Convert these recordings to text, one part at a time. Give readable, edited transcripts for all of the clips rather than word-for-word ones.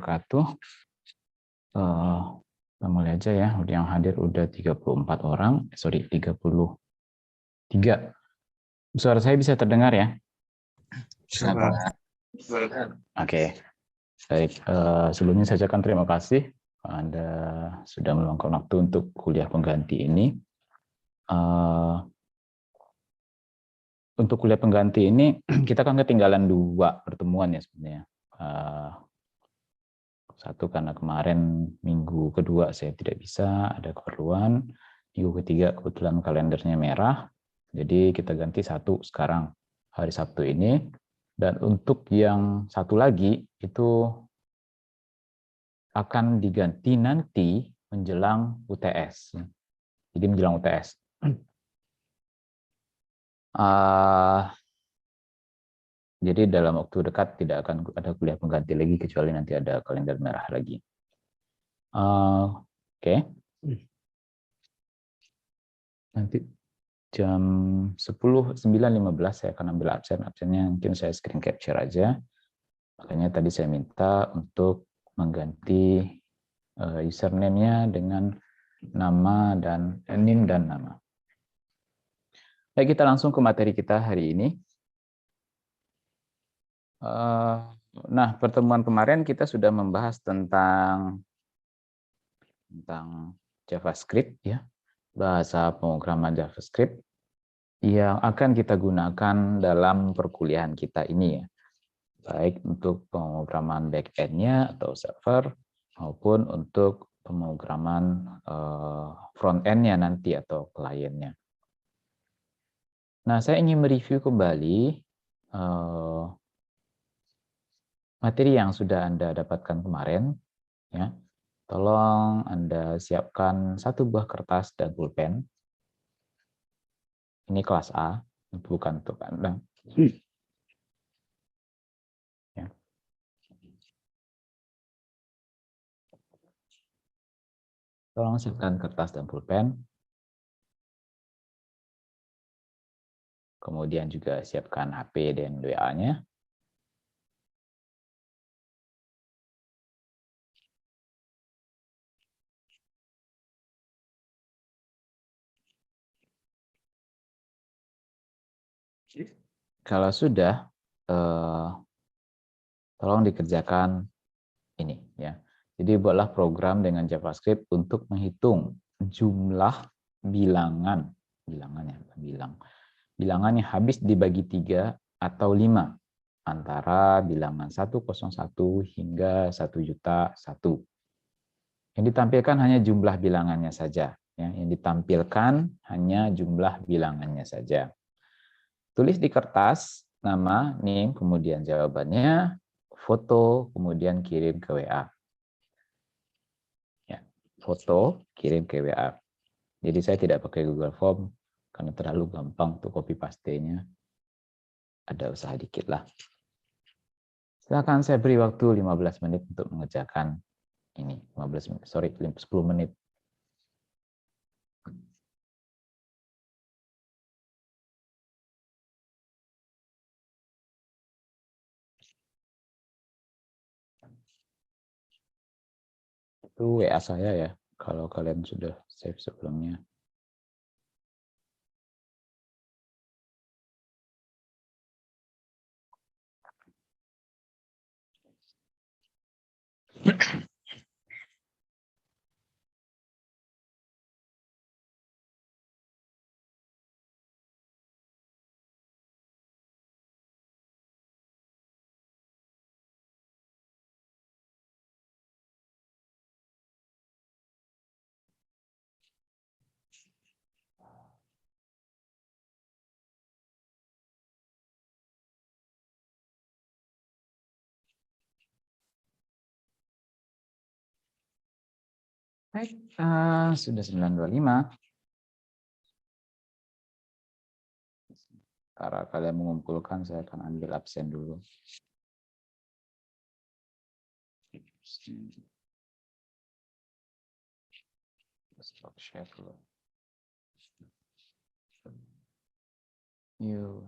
wabarakatuh. Kita mulai aja ya. Yang hadir udah 34 orang. 33. Suara saya bisa terdengar ya? Oke. Baik. Sebelumnya saya ucapkan terima kasih Anda sudah meluangkan waktu untuk kuliah pengganti ini. Untuk kuliah pengganti ini kita kan ketinggalan 2 pertemuan ya sebenarnya. Satu karena kemarin minggu kedua saya tidak bisa, ada keperluan. Minggu ketiga kebetulan kalendernya merah, jadi kita ganti satu sekarang hari Sabtu ini. Dan untuk yang satu lagi itu akan diganti nanti menjelang UTS. Jadi menjelang UTS. Jadi dalam waktu dekat tidak akan ada kuliah pengganti lagi kecuali nanti ada kalender merah lagi. Oke. Nanti jam 9.15 saya akan ambil absen. Absennya mungkin saya screen capture aja. Makanya tadi saya minta untuk mengganti username-nya dengan nama dan NIM dan nama. Baik, kita langsung ke materi kita hari ini. Nah, pertemuan kemarin kita sudah membahas tentang JavaScript, ya, bahasa pemrograman JavaScript yang akan kita gunakan dalam perkuliahan kita ini, ya, baik untuk pemrograman back-end-nya atau server maupun untuk pemrograman front-end-nya nanti atau kliennya. Nah, saya ingin mereview kembali materi yang sudah Anda dapatkan kemarin, ya. Tolong Anda siapkan 1 buah kertas dan pulpen. Ini kelas A, bukan untuk Anda. Ya. Tolong siapkan kertas dan pulpen. Kemudian juga siapkan HP dan WA-nya. Kalau sudah, tolong dikerjakan ini, ya. Jadi buatlah program dengan JavaScript untuk menghitung jumlah bilangan, bilangan yang habis dibagi 3 atau 5 antara bilangan 101 hingga 1.000.001. Yang ditampilkan hanya jumlah bilangannya saja, ya. Yang ditampilkan hanya jumlah bilangannya saja. Tulis di kertas nama, NIM, kemudian jawabannya, foto, kemudian kirim ke WA. Ya, foto, kirim ke WA. Jadi saya tidak pakai Google Form karena terlalu gampang untuk copy paste-nya. Ada usaha dikit lah. Silakan saya beri waktu 15 menit untuk mengerjakan ini. 10 menit. Itu WA saya ya, kalau kalian sudah save sebelumnya. Baik, sudah 9.25. Karena kalian mengumpulkan, saya akan ambil absen dulu. Stop share dulu. Yuk.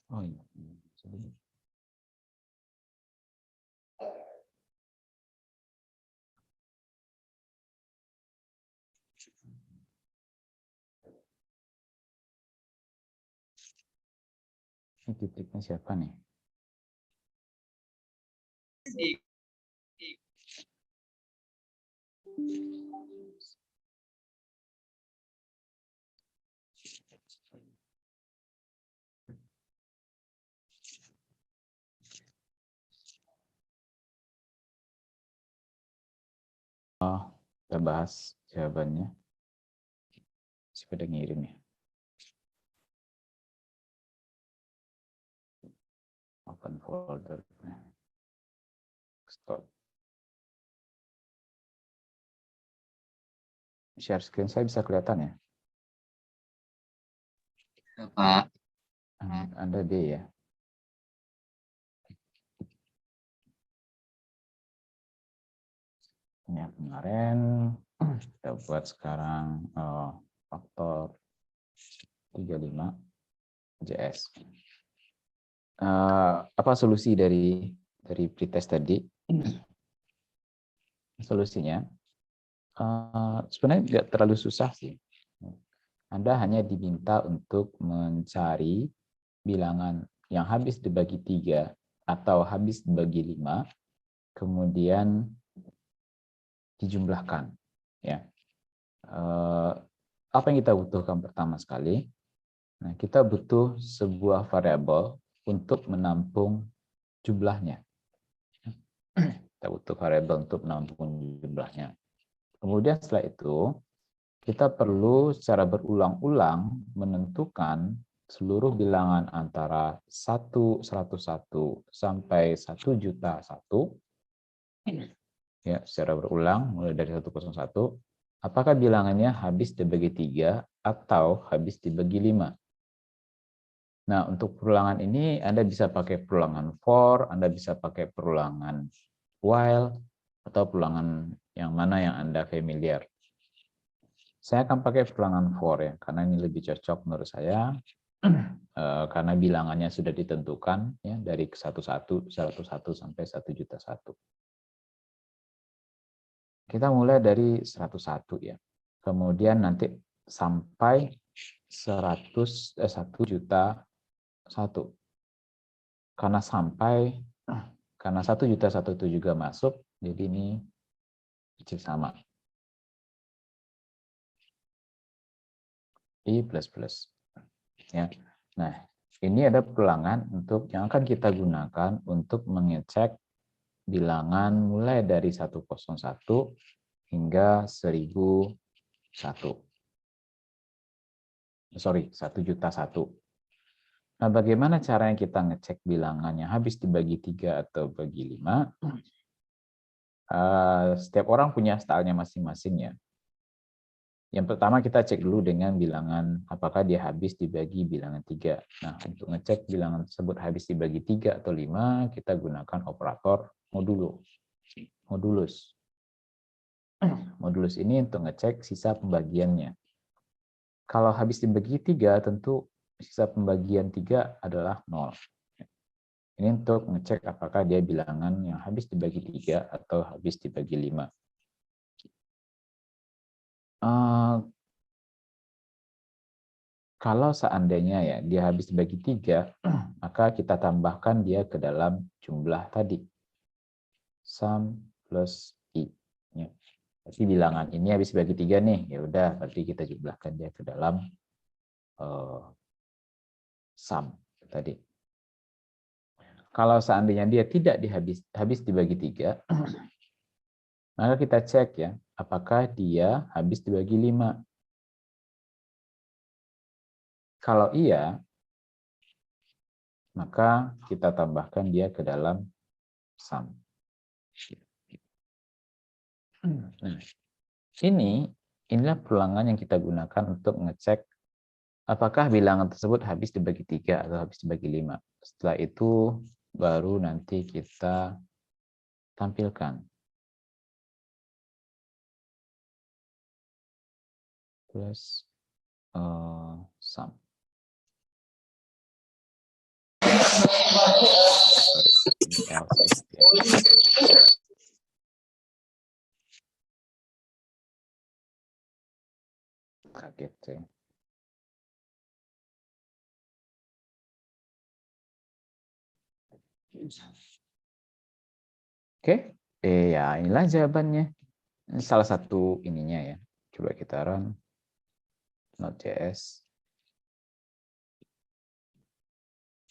Oh iya. Jadi, ini titiknya siapa nih? Oh, kita bahas jawabannya. Siapa udah ngirim ya? Open folder. Stop. Share screen saya bisa kelihatan ya? Pak. Anda D ya? Ini yang kemarin kita buat sekarang faktor 35 JS. Apa solusi dari pretest tadi? Solusinya sebenarnya nggak terlalu susah sih. Anda hanya diminta untuk mencari bilangan yang habis dibagi 3 atau habis dibagi 5, kemudian dijumlahkan. Ya. Apa yang kita butuhkan pertama sekali? Nah, kita butuh sebuah variabel untuk menampung jumlahnya. Kita butuh variabel untuk menampung jumlahnya. Kemudian setelah itu, kita perlu secara berulang-ulang menentukan seluruh bilangan antara 1, 101 sampai 1.000.001 ya, secara berulang mulai dari 101, apakah bilangannya habis dibagi 3 atau habis dibagi 5. Nah, untuk perulangan ini Anda bisa pakai perulangan for, Anda bisa pakai perulangan while, atau perulangan yang mana yang Anda familiar. Saya akan pakai perulangan for ya, karena ini lebih cocok menurut saya, karena bilangannya sudah ditentukan ya dari 101 sampai 1.000.001. Kita mulai dari 101 ya. Kemudian nanti sampai 1.000.001. Karena 1.000.001 itu juga masuk, jadi ini kecil sama. I plus plus. Ya. Nah, ini ada perulangan untuk yang akan kita gunakan untuk mengecek bilangan mulai dari 101 hingga 1.001. Sorry, 1.000.001. Nah, bagaimana caranya kita ngecek bilangannya habis dibagi 3 atau bagi 5? Setiap orang punya stylenya masing-masing ya. Yang pertama kita cek dulu dengan bilangan apakah dia habis dibagi bilangan 3. Nah, untuk ngecek bilangan tersebut habis dibagi 3 atau 5, kita gunakan operator modulus. Modulus ini untuk ngecek sisa pembagiannya. Kalau habis dibagi 3, tentu sisa pembagian 3 adalah 0. Ini untuk ngecek apakah dia bilangan yang habis dibagi 3 atau habis dibagi 5. Kalau seandainya ya dia habis dibagi 3, maka kita tambahkan dia ke dalam jumlah tadi. Sum plus I. Ya. Tapi bilangan ini habis dibagi 3 nih, ya udah berarti kita jumlahkan dia ke dalam sum tadi. Kalau seandainya dia tidak habis dibagi 3, maka kita cek ya, apakah dia habis dibagi 5. Kalau iya, maka kita tambahkan dia ke dalam sum. Nah, inilah perulangan yang kita gunakan untuk ngecek apakah bilangan tersebut habis dibagi 3 atau habis dibagi 5. Setelah itu baru nanti kita tampilkan. Plus sum. Kaget saya. Oke, ya inilah jawabannya. Salah satu ininya ya. Coba kita run Node.js.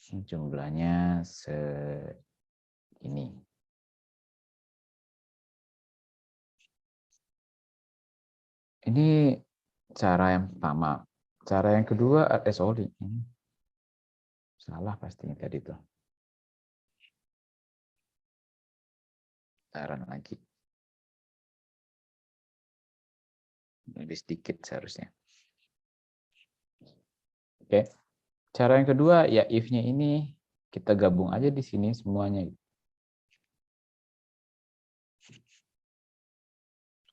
Jumlahnya segini. Ini cara yang pertama. Cara yang kedua, sorry. Salah pastinya tadi tuh. Run lagi. Lebih sedikit seharusnya. Oke. Cara yang kedua, ya if-nya ini kita gabung aja di sini semuanya.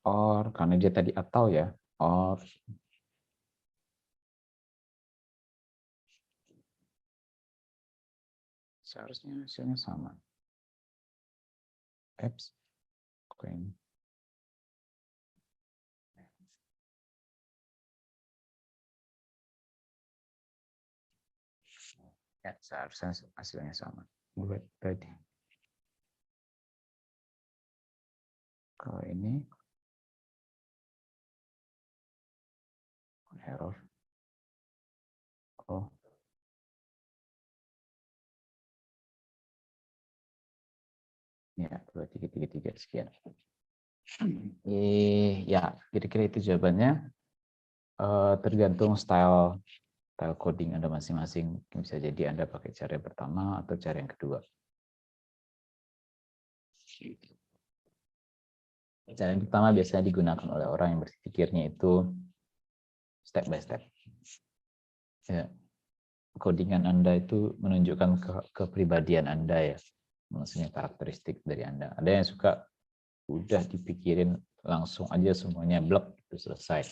Or, karena dia tadi atau ya. Or. Seharusnya hasilnya sama. Apps. Oke. Ya, seharusnya hasilnya sama. Buat tadi. Kalau ini error. Oh. Ya, 2333 sekian. Ya, kira-kira itu jawabannya. Tergantung style coding Anda masing-masing. Bisa jadi Anda pakai cara yang pertama atau cara yang kedua. Cara yang pertama biasanya digunakan oleh orang yang berpikirnya itu step by step. Ya, codingan Anda itu menunjukkan kepribadian Anda ya, maksudnya karakteristik dari Anda. Ada yang suka udah dipikirin langsung aja semuanya blok itu selesai.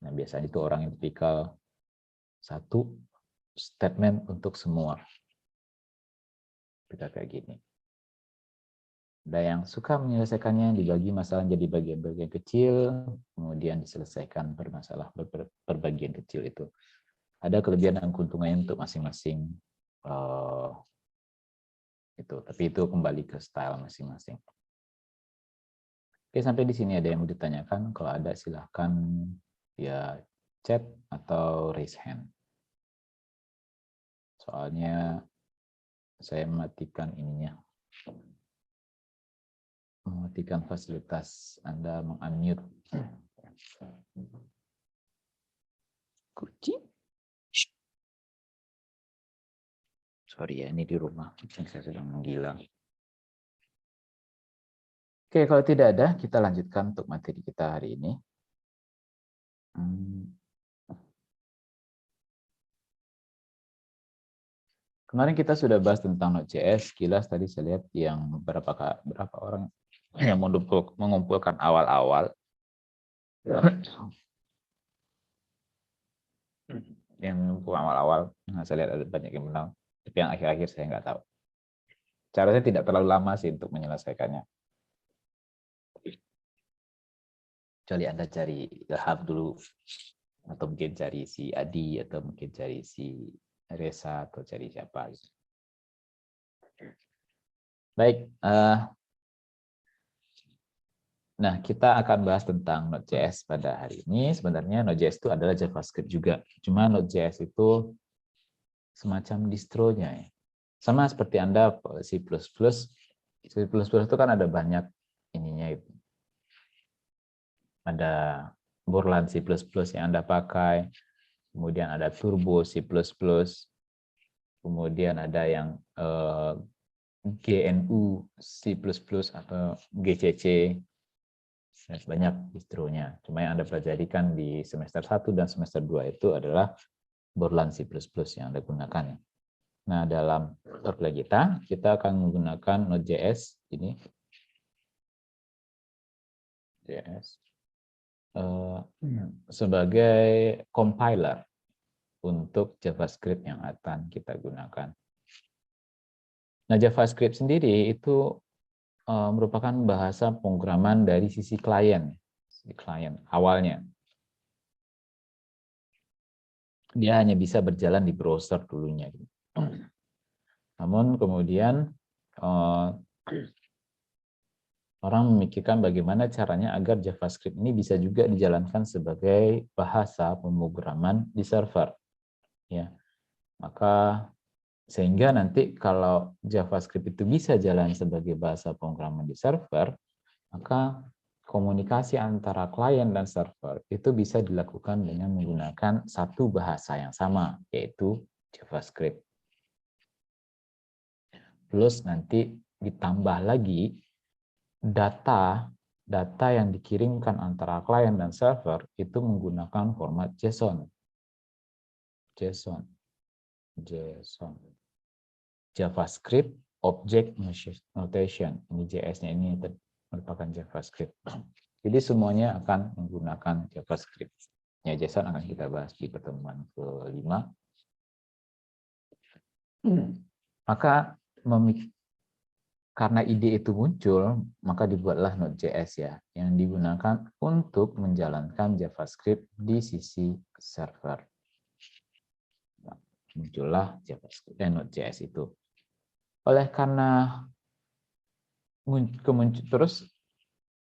Nah biasanya itu orang yang tipikal satu statement untuk semua. Kita kayak gini. Ada yang suka menyelesaikannya, dibagi masalah jadi bagian-bagian kecil, kemudian diselesaikan bermasalah berbagian kecil itu. Ada kelebihan dan keuntungannya untuk masing-masing itu, tapi itu kembali ke style masing-masing. Oke, sampai di sini ada yang mau ditanyakan? Kalau ada silahkan ya chat atau raise hand. Soalnya saya mematikan ininya. Mematikan fasilitas Anda meng-unmute. Kucing. Sorry ya, ini di rumah. Kucing saya sedang menggila. Oke, kalau tidak ada, kita lanjutkan untuk materi kita hari ini. Kemarin kita sudah bahas tentang Node.js. Kilas tadi saya lihat yang berapa orang yang mengumpulkan awal-awal. Yang mengumpulkan awal-awal, saya lihat ada banyak yang menang. Tapi yang akhir-akhir saya nggak tahu. Cara saya tidak terlalu lama sih untuk menyelesaikannya. Kecuali Anda cari Ilham dulu, atau mungkin cari si Adi, atau mungkin cari si Reza, atau cari siapa. Baik, nah kita akan bahas tentang Node.js pada hari ini. Sebenarnya Node.js itu adalah JavaScript juga. Cuma Node.js itu semacam distronya ya. Sama seperti Anda C++. C++ itu kan ada banyak ininya itu. Ada Borland C++ yang Anda pakai, kemudian ada Turbo C++, kemudian ada yang GNU C++ atau GCC, banyak distronya. Cuma yang Anda pelajarikan di semester 1 dan semester 2 itu adalah Borland C++ yang Anda gunakan. Nah, dalam tutorial kita akan menggunakan Node.js ini. Sebagai compiler untuk JavaScript yang akan kita gunakan. Nah, JavaScript sendiri itu merupakan bahasa pemrograman dari sisi klien awalnya. Dia hanya bisa berjalan di browser dulunya. Namun kemudian orang memikirkan bagaimana caranya agar JavaScript ini bisa juga dijalankan sebagai bahasa pemrograman di server. Ya, maka sehingga nanti kalau JavaScript itu bisa jalan sebagai bahasa pemrograman di server, maka komunikasi antara klien dan server itu bisa dilakukan dengan menggunakan satu bahasa yang sama, yaitu JavaScript. Plus nanti ditambah lagi data yang dikirimkan antara klien dan server itu menggunakan format JSON. JavaScript Object Notation. Ini JS-nya ini merupakan JavaScript. Jadi semuanya akan menggunakan JavaScript. Ya, JSON akan kita bahas di pertemuan ke-5. Maka karena ide itu muncul, maka dibuatlah Node.js ya, yang digunakan untuk menjalankan JavaScript di sisi server. Nah, muncullah JavaScript dan Node.js itu. Oleh karena terus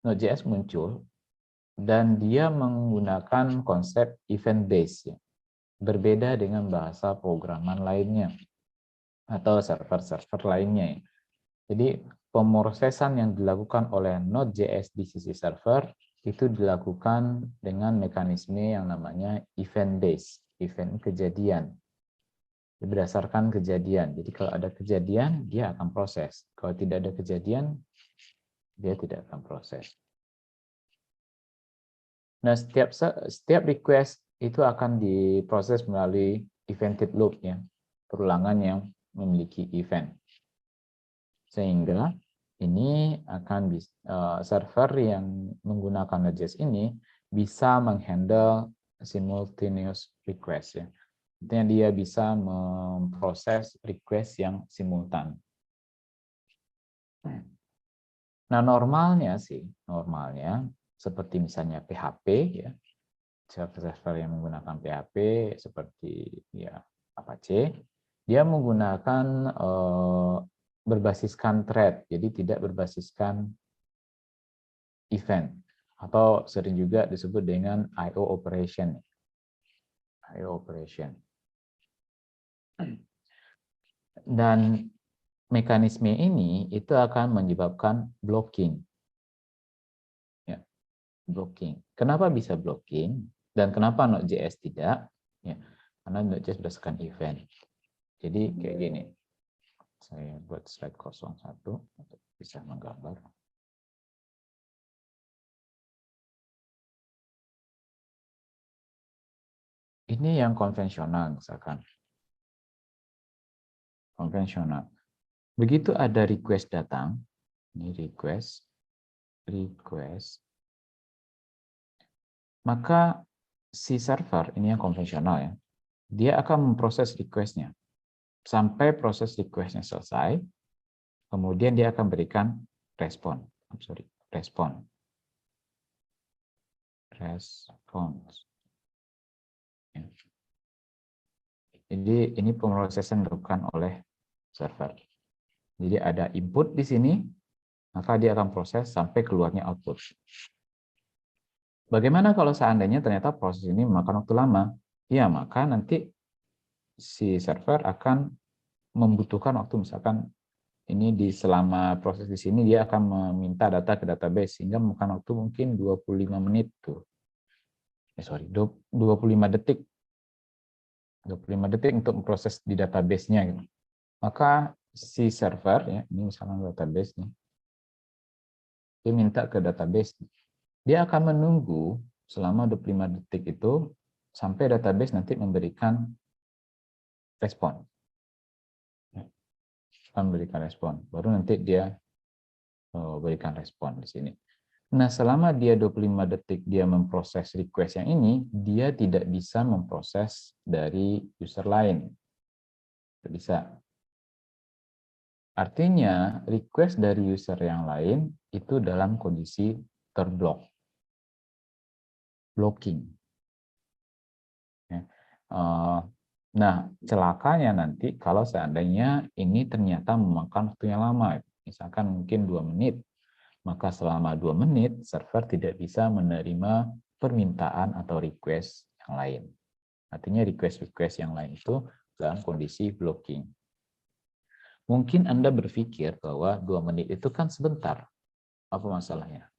Node.js muncul dan dia menggunakan konsep event based ya, berbeda dengan bahasa pemrograman lainnya atau server-server lainnya ya. Jadi pemrosesan yang dilakukan oleh Node.js di sisi server itu dilakukan dengan mekanisme yang namanya event based, event kejadian. Berdasarkan kejadian. Jadi kalau ada kejadian, dia akan proses. Kalau tidak ada kejadian, dia tidak akan proses. Nah, setiap request itu akan diproses melalui evented loop ya, perulangan yang memiliki event. Sehingga ini akan server yang menggunakan Node.js ini bisa menghandle simultaneous request ya. Artinya dia bisa memproses request yang simultan. Nah, normalnya seperti misalnya PHP ya, server yang menggunakan PHP seperti ya Apache, dia menggunakan berbasiskan thread, jadi tidak berbasiskan event, atau sering juga disebut dengan I/O operation. I/O operation. Dan mekanisme ini itu akan menyebabkan blocking. Ya, blocking. Kenapa bisa blocking? Dan kenapa Node.js tidak? Ya, karena Node.js berdasarkan event. Jadi kayak gini. Saya buat slide 01 untuk bisa menggambar. Ini yang konvensional misalkan. Konvensional. Begitu ada request datang, ini request, maka si server, ini yang konvensional ya, dia akan memproses request-nya. Sampai proses request-nya selesai, kemudian dia akan berikan respon. Ya. Jadi ini pemrosesan dilakukan oleh server. Jadi ada input di sini, maka dia akan proses sampai keluarnya output. Bagaimana kalau seandainya ternyata proses ini memakan waktu lama? Ya, maka nanti si server akan membutuhkan waktu, misalkan ini selama proses di sini dia akan meminta data ke database sehingga memakan waktu mungkin 25 menit tuh. 25 detik. 25 detik untuk memproses di database-nya gitu. Maka si server ya, ini misalnya database nih. Dia minta ke database. Dia akan menunggu selama 25 detik itu sampai database nanti memberikan respon. Akan memberikan respon. Baru nanti dia berikan respon di sini. Nah, selama dia 25 detik dia memproses request yang ini, dia tidak bisa memproses dari user lain. Tidak bisa. Artinya, request dari user yang lain itu dalam kondisi terblok, blocking. Nah, celakanya nanti kalau seandainya ini ternyata memakan waktu yang lama, misalkan mungkin 2 menit, maka selama 2 menit server tidak bisa menerima permintaan atau request yang lain. Artinya request-request yang lain itu dalam kondisi blocking. Mungkin Anda berpikir bahwa 2 menit itu kan sebentar. Apa masalahnya?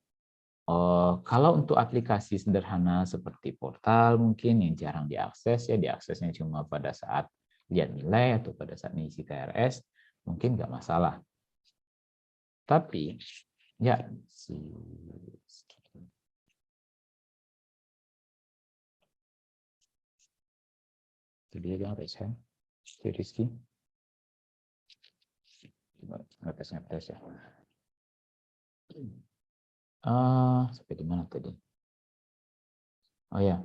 Kalau untuk aplikasi sederhana seperti portal mungkin yang jarang diakses, ya diaksesnya cuma pada saat lihat nilai atau pada saat mengisi KRS, mungkin nggak masalah. Tapi, ya, itu dia yang resen, si Rizky. Ngetes ya. Sampai di mana tadi? Oh ya,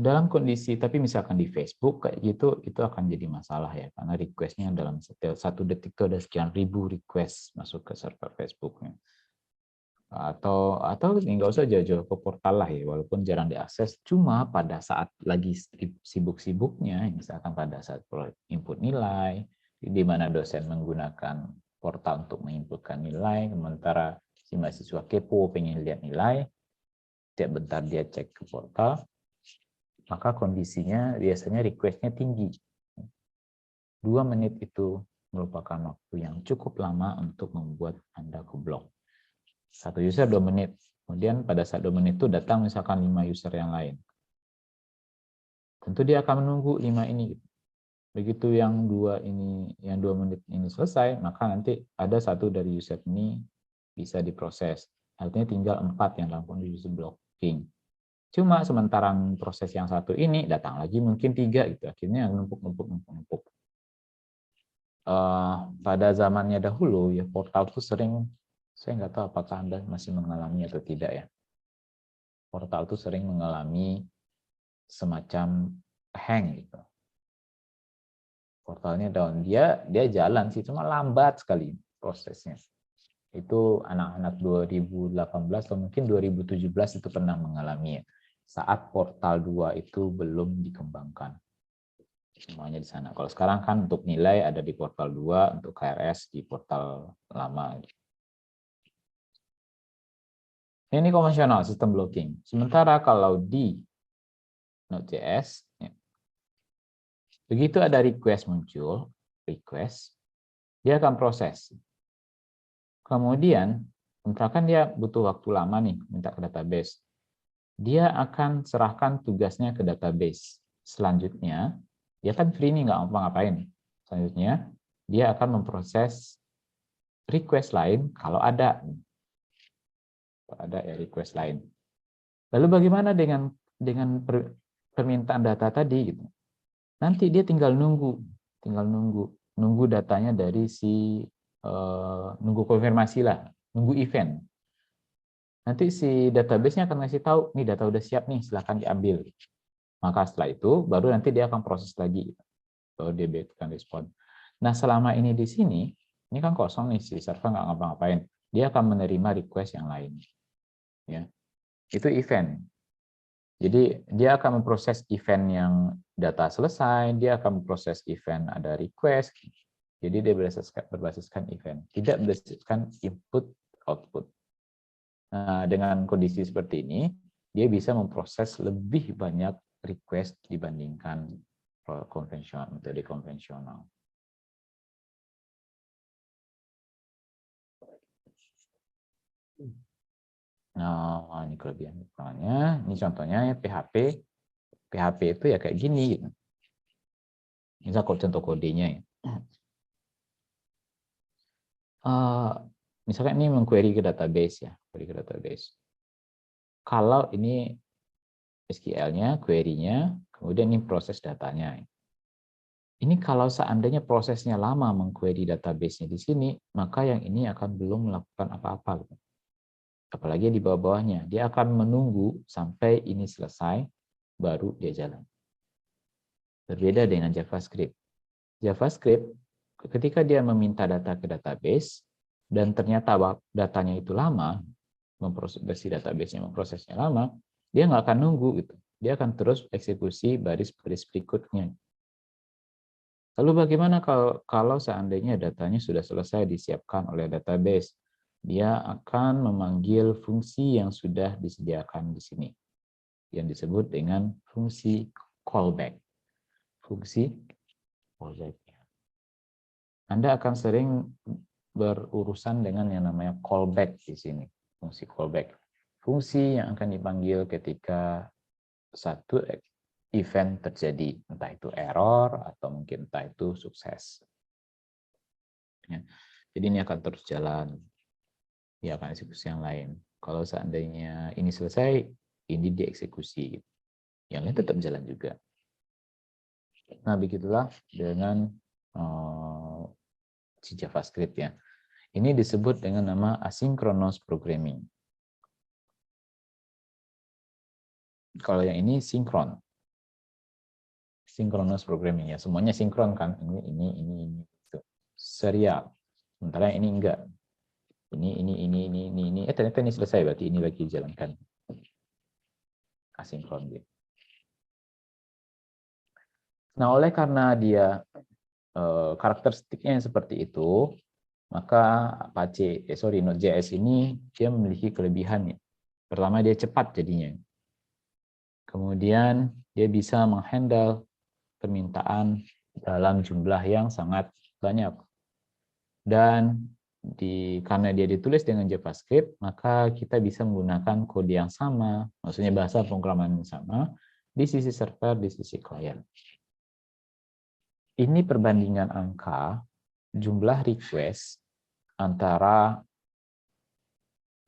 dalam kondisi, tapi misalkan di Facebook kayak gitu, itu akan jadi masalah ya, karena requestnya dalam setiap 1 detik itu ada sekian ribu request masuk ke server Facebooknya. Atau nggak usah jauh-jauh ke portal lah ya, walaupun jarang diakses, cuma pada saat lagi sibuk-sibuknya, misalkan pada saat input nilai, di mana dosen menggunakan portal untuk menginputkan nilai, sementara si mahasiswa kepo pengen lihat nilai, tiap bentar dia cek ke portal, maka kondisinya biasanya request-nya tinggi. 2 menit itu merupakan waktu yang cukup lama untuk membuat Anda keblok. 1 user 2 menit. Kemudian pada saat 2 menit itu datang misalkan 5 user yang lain. Tentu dia akan menunggu 5 ini. Begitu yang 2 menit ini selesai, maka nanti ada 1 dari user ini bisa diproses. Artinya tinggal 4 yang dalam kondisi blocking. Cuma sementara proses yang 1 ini datang lagi mungkin 3 gitu. Akhirnya numpuk. Pada zamannya dahulu ya portal itu sering, saya nggak tahu apakah Anda masih mengalami atau tidak ya. Portal itu sering mengalami semacam hang gitu. Portalnya down, dia jalan sih, cuma lambat sekali prosesnya. Itu anak-anak 2018 atau mungkin 2017 itu pernah mengalami saat portal 2 itu belum dikembangkan. Semuanya di sana. Kalau sekarang kan untuk nilai ada di portal 2, untuk KRS di portal lama. Ini konvensional sistem blocking. Sementara kalau di Node.js, begitu ada request muncul, dia akan proses. Kemudian, misalkan dia butuh waktu lama nih, minta ke database. Dia akan serahkan tugasnya ke database. Selanjutnya, dia kan free nih, nggak ngapa-ngapain. Selanjutnya, dia akan memproses request lain kalau ada. Ada ya request lain. Lalu bagaimana dengan permintaan data tadi? Gitu. Nanti dia tinggal nunggu datanya dari nunggu konfirmasi lah, nunggu event. Nanti si database-nya akan ngasih tahu, nih data udah siap nih, silahkan diambil. Maka setelah itu, baru nanti dia akan proses lagi. Baru dia berikan respon. Nah, selama ini di sini, ini kan kosong nih, si server nggak ngapa-ngapain. Dia akan menerima request yang lain. Ya. Itu event. Jadi dia akan memproses event yang data selesai, dia akan memproses event ada request. Jadi dia berbasiskan event, tidak berbasiskan input output. Nah, dengan kondisi seperti ini, dia bisa memproses lebih banyak request dibandingkan metode konvensional. Nah, ini kelebihan kekurangannya. Ini contohnya ya PHP. PHP itu ya kayak gini. Gitu. Misal contoh kodenya ya. Misalkan ini mengquery ke database ya, query ke database. Kalau ini SQL-nya, query-nya, kemudian ini proses datanya. Ini kalau seandainya prosesnya lama mengquery database-nya di sini, maka yang ini akan belum melakukan apa-apa. Apalagi di bawah-bawahnya, dia akan menunggu sampai ini selesai, baru dia jalan. Berbeda dengan JavaScript. JavaScript, ketika dia meminta data ke database, dan ternyata datanya itu lama, memprosesnya lama, dia nggak akan nunggu gitu. Dia akan terus eksekusi baris-baris berikutnya. Lalu bagaimana kalau seandainya datanya sudah selesai disiapkan oleh database? Dia akan memanggil fungsi yang sudah disediakan di sini, yang disebut dengan fungsi callback. Fungsi callback. Anda akan sering berurusan dengan yang namanya callback di sini, fungsi callback. Fungsi yang akan dipanggil ketika satu event terjadi, entah itu error atau mungkin entah itu sukses. Ya. Jadi ini akan terus jalan, dia akan eksekusi yang lain. Kalau seandainya ini selesai, ini dieksekusi, yang lain tetap jalan juga. Nah, begitulah dengan si JavaScript ya. Ini disebut dengan nama asynchronous programming. Kalau yang ini sinkron. Synchronous programming ya, semuanya sinkron kan. Ini gitu. Serial. Sementara yang ini enggak. Ini. Ternyata ini selesai, berarti ini lagi dijalankan. Asinkron gitu. Nah, oleh karena dia karakteristiknya yang seperti itu, maka Node.js ini dia memiliki kelebihannya. Pertama, dia cepat jadinya. Kemudian dia bisa menghandle permintaan dalam jumlah yang sangat banyak. Dan karena dia ditulis dengan JavaScript, maka kita bisa menggunakan kode yang sama, maksudnya bahasa pemrograman yang sama, di sisi server, di sisi klien. Ini perbandingan angka jumlah request antara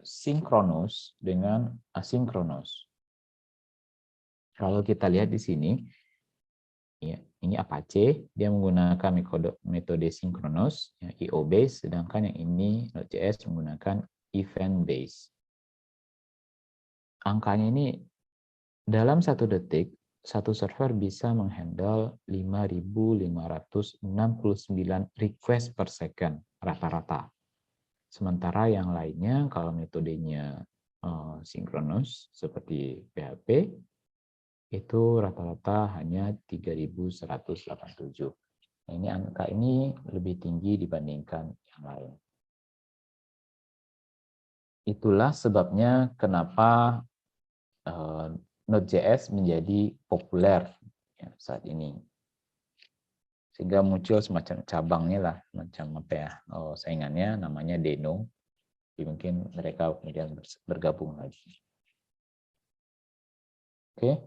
sinkronus dengan asinkronus. Kalau kita lihat di sini, ya, ini Apache, dia menggunakan metode sinkronus, ya, IO based, sedangkan yang ini Node.js menggunakan event based. Angkanya ini dalam 1 detik, satu server bisa menghandle 5.569 request per second rata-rata. Sementara yang lainnya, kalau metodenya sinkronus seperti PHP, itu rata-rata hanya 3.187. Nah, ini angka ini lebih tinggi dibandingkan yang lain. Itulah sebabnya kenapa Node.js menjadi populer ya, saat ini. Sehingga muncul semacam cabangnya lah, macam apa ya, saingannya namanya Deno. Jadi mungkin mereka kemudian bergabung lagi. Oke,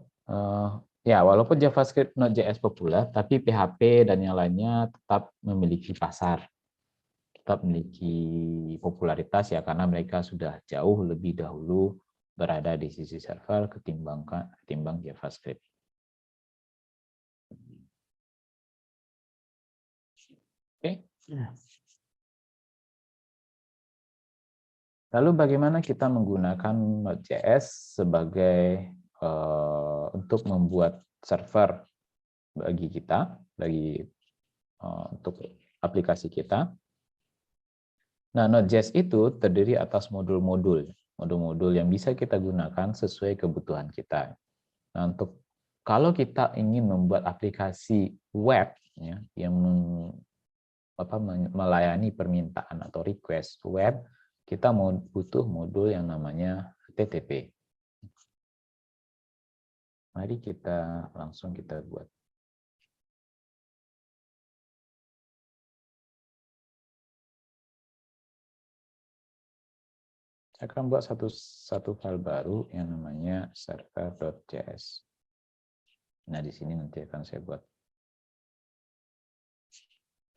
ya walaupun JavaScript Node.js populer, tapi PHP dan yang lainnya tetap memiliki pasar, tetap memiliki popularitas ya karena mereka sudah jauh lebih dahulu berada di sisi server ketimbang JavaScript. Oke. Lalu bagaimana kita menggunakan Node.js sebagai untuk membuat server bagi kita, untuk aplikasi kita. Nah, Node.js itu terdiri atas modul-modul yang bisa kita gunakan sesuai kebutuhan kita. Nah, kalau kita ingin membuat aplikasi web ya, yang melayani permintaan atau request web, kita butuh modul yang namanya HTTP. Mari langsung kita buat. Saya akan buat satu file baru yang namanya server.js. Nah, di sini nanti akan saya buat.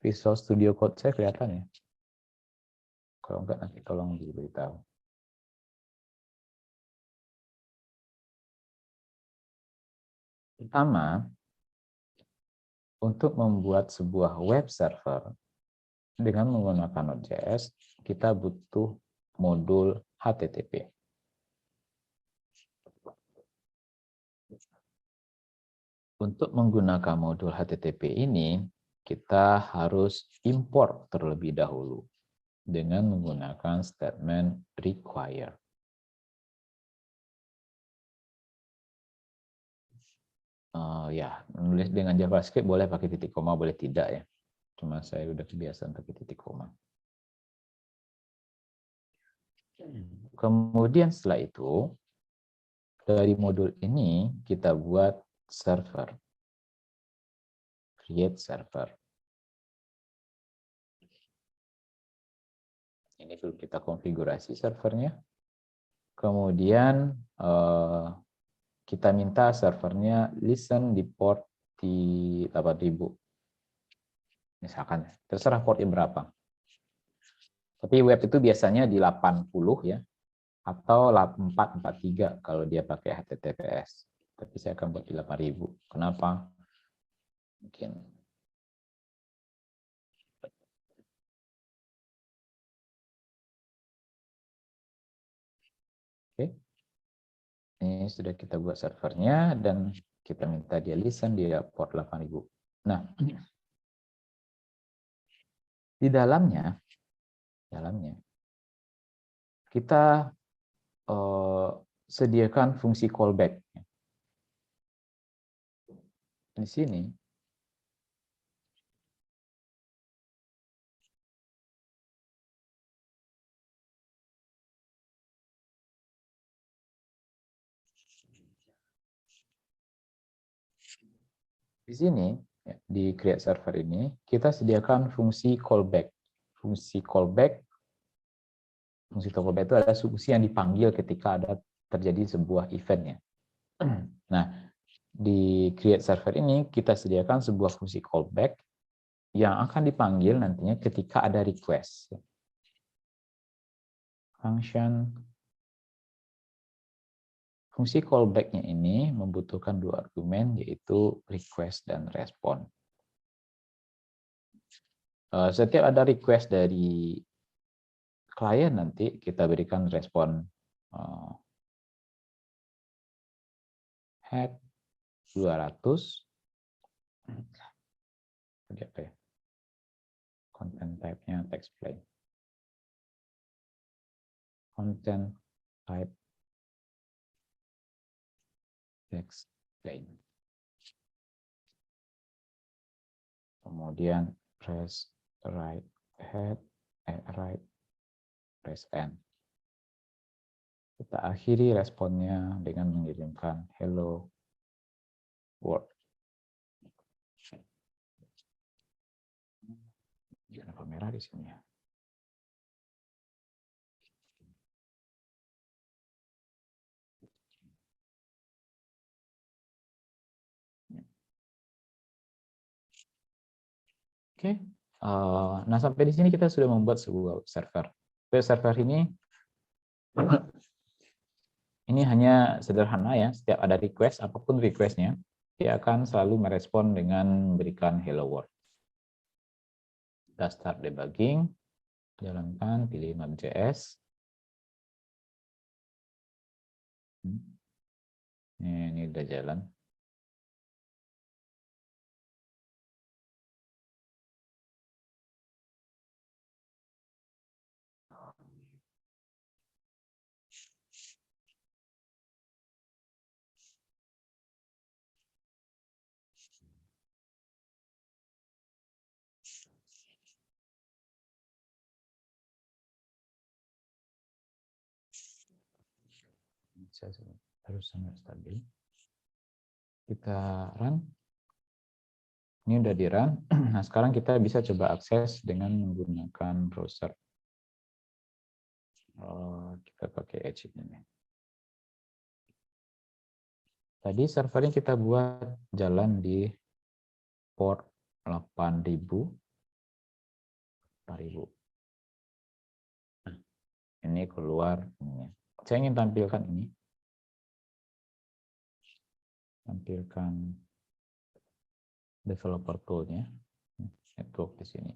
Visual Studio Code saya kelihatan ya? Kalau enggak, nanti tolong diberitahu. Pertama, untuk membuat sebuah web server dengan menggunakan Node.js, kita butuh modul HTTP. Untuk menggunakan modul HTTP ini, kita harus import terlebih dahulu dengan menggunakan statement require. Ya, menulis dengan JavaScript boleh pakai titik koma, boleh tidak ya. Cuma saya udah kebiasaan pakai titik koma. Kemudian setelah itu, dari modul ini kita buat server. Create server. Ini dulu kita konfigurasi servernya. Kemudian kita minta servernya listen di port di 8000. Misalkan, terserah portnya berapa. Tapi web itu biasanya di 80 ya, atau 443 kalau dia pakai HTTPS. Tapi saya akan buat di 8000. Kenapa? Mungkin. Oke. Ini sudah kita buat servernya dan kita minta dia listen di port 8000. Nah, di dalamnya kita sediakan fungsi callback. Di sini ya, di create server ini kita sediakan fungsi callback. Fungsi callback itu adalah fungsi yang dipanggil ketika ada terjadi sebuah eventnya. Nah, di create server ini kita sediakan sebuah fungsi callback yang akan dipanggil nantinya ketika ada request. Fungsi callback-nya ini membutuhkan dua argumen, yaitu request dan respon. Setiap ada request dari klien, nanti kita berikan respon head 200. Content type-nya text plain. Content type text plain. Kemudian press right head, right press end. Kita akhiri responnya dengan mengirimkan hello world. Kenapa merah di sini ya? Oke. Nah, sampai di sini kita sudah membuat sebuah server. Server ini hanya sederhana ya. Setiap ada request, apapun requestnya, dia akan selalu merespon dengan memberikan hello world. Kita start debugging, jalankan, pilih map.js. Ini udah jalan. Harus sangat stabil. Kita run. Ini udah di run. Nah, sekarang kita bisa coba akses dengan menggunakan browser. Kita pakai Edge ini. Tadi servernya kita buat jalan di port 8000. Nah, ini keluar. Saya ingin tampilkan ini. Tampilkan developer tool-nya. Network di sini.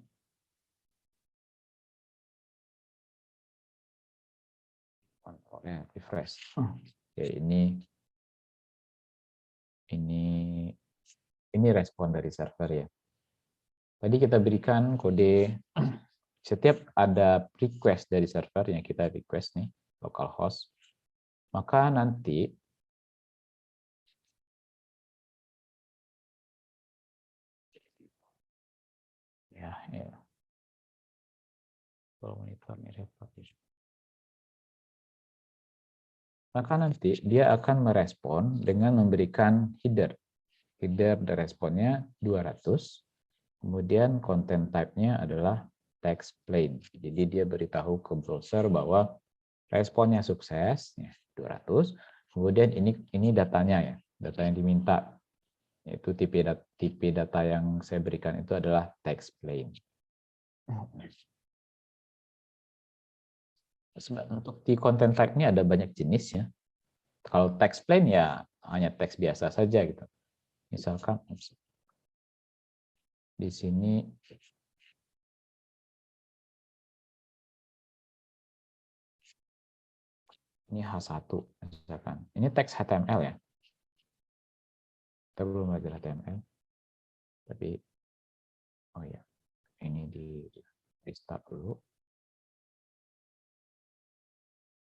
Refresh. Oke, ini respon dari server ya. Tadi kita berikan kode, setiap ada request dari server yang kita request nih, localhost, maka nanti ya maka nanti dia akan merespon dengan memberikan header. Header dan responnya 200, kemudian content type-nya adalah text plain. Jadi dia beritahu ke browser bahwa responnya sukses, ya, 200, kemudian ini datanya ya, data yang diminta, yaitu tipe data yang saya berikan itu adalah text plain. Untuk di content type ini ada banyak jenis ya. Kalau text plain ya hanya teks biasa saja gitu. Misalkan di sini ini H1 misalkan. Ini teks HTML ya. Kita belum belajar HTML. Tapi oh ya, ini di restart dulu.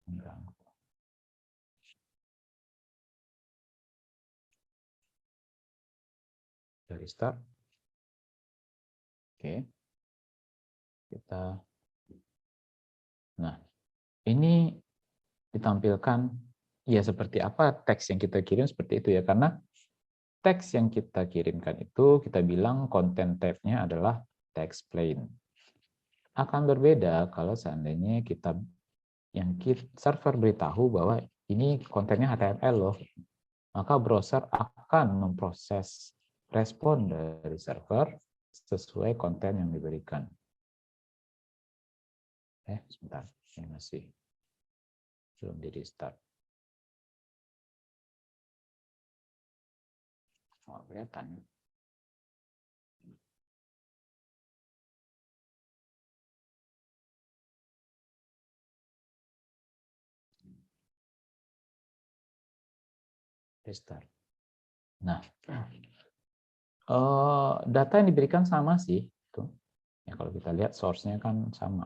Enggak. Dari start. Oke. Kita Nah, ini ditampilkan ya seperti apa teks yang kita kirim seperti itu ya, karena teks yang kita kirimkan itu kita bilang content type-nya adalah text plain. Akan berbeda kalau seandainya server beritahu bahwa ini kontennya HTML loh, maka browser akan memproses respon dari server sesuai konten yang diberikan. Sebentar, ini masih belum di restart. Oh, kelihatan. Restart. Nah, data yang diberikan sama sih. Tuh. Ya, kalau kita lihat source-nya kan sama.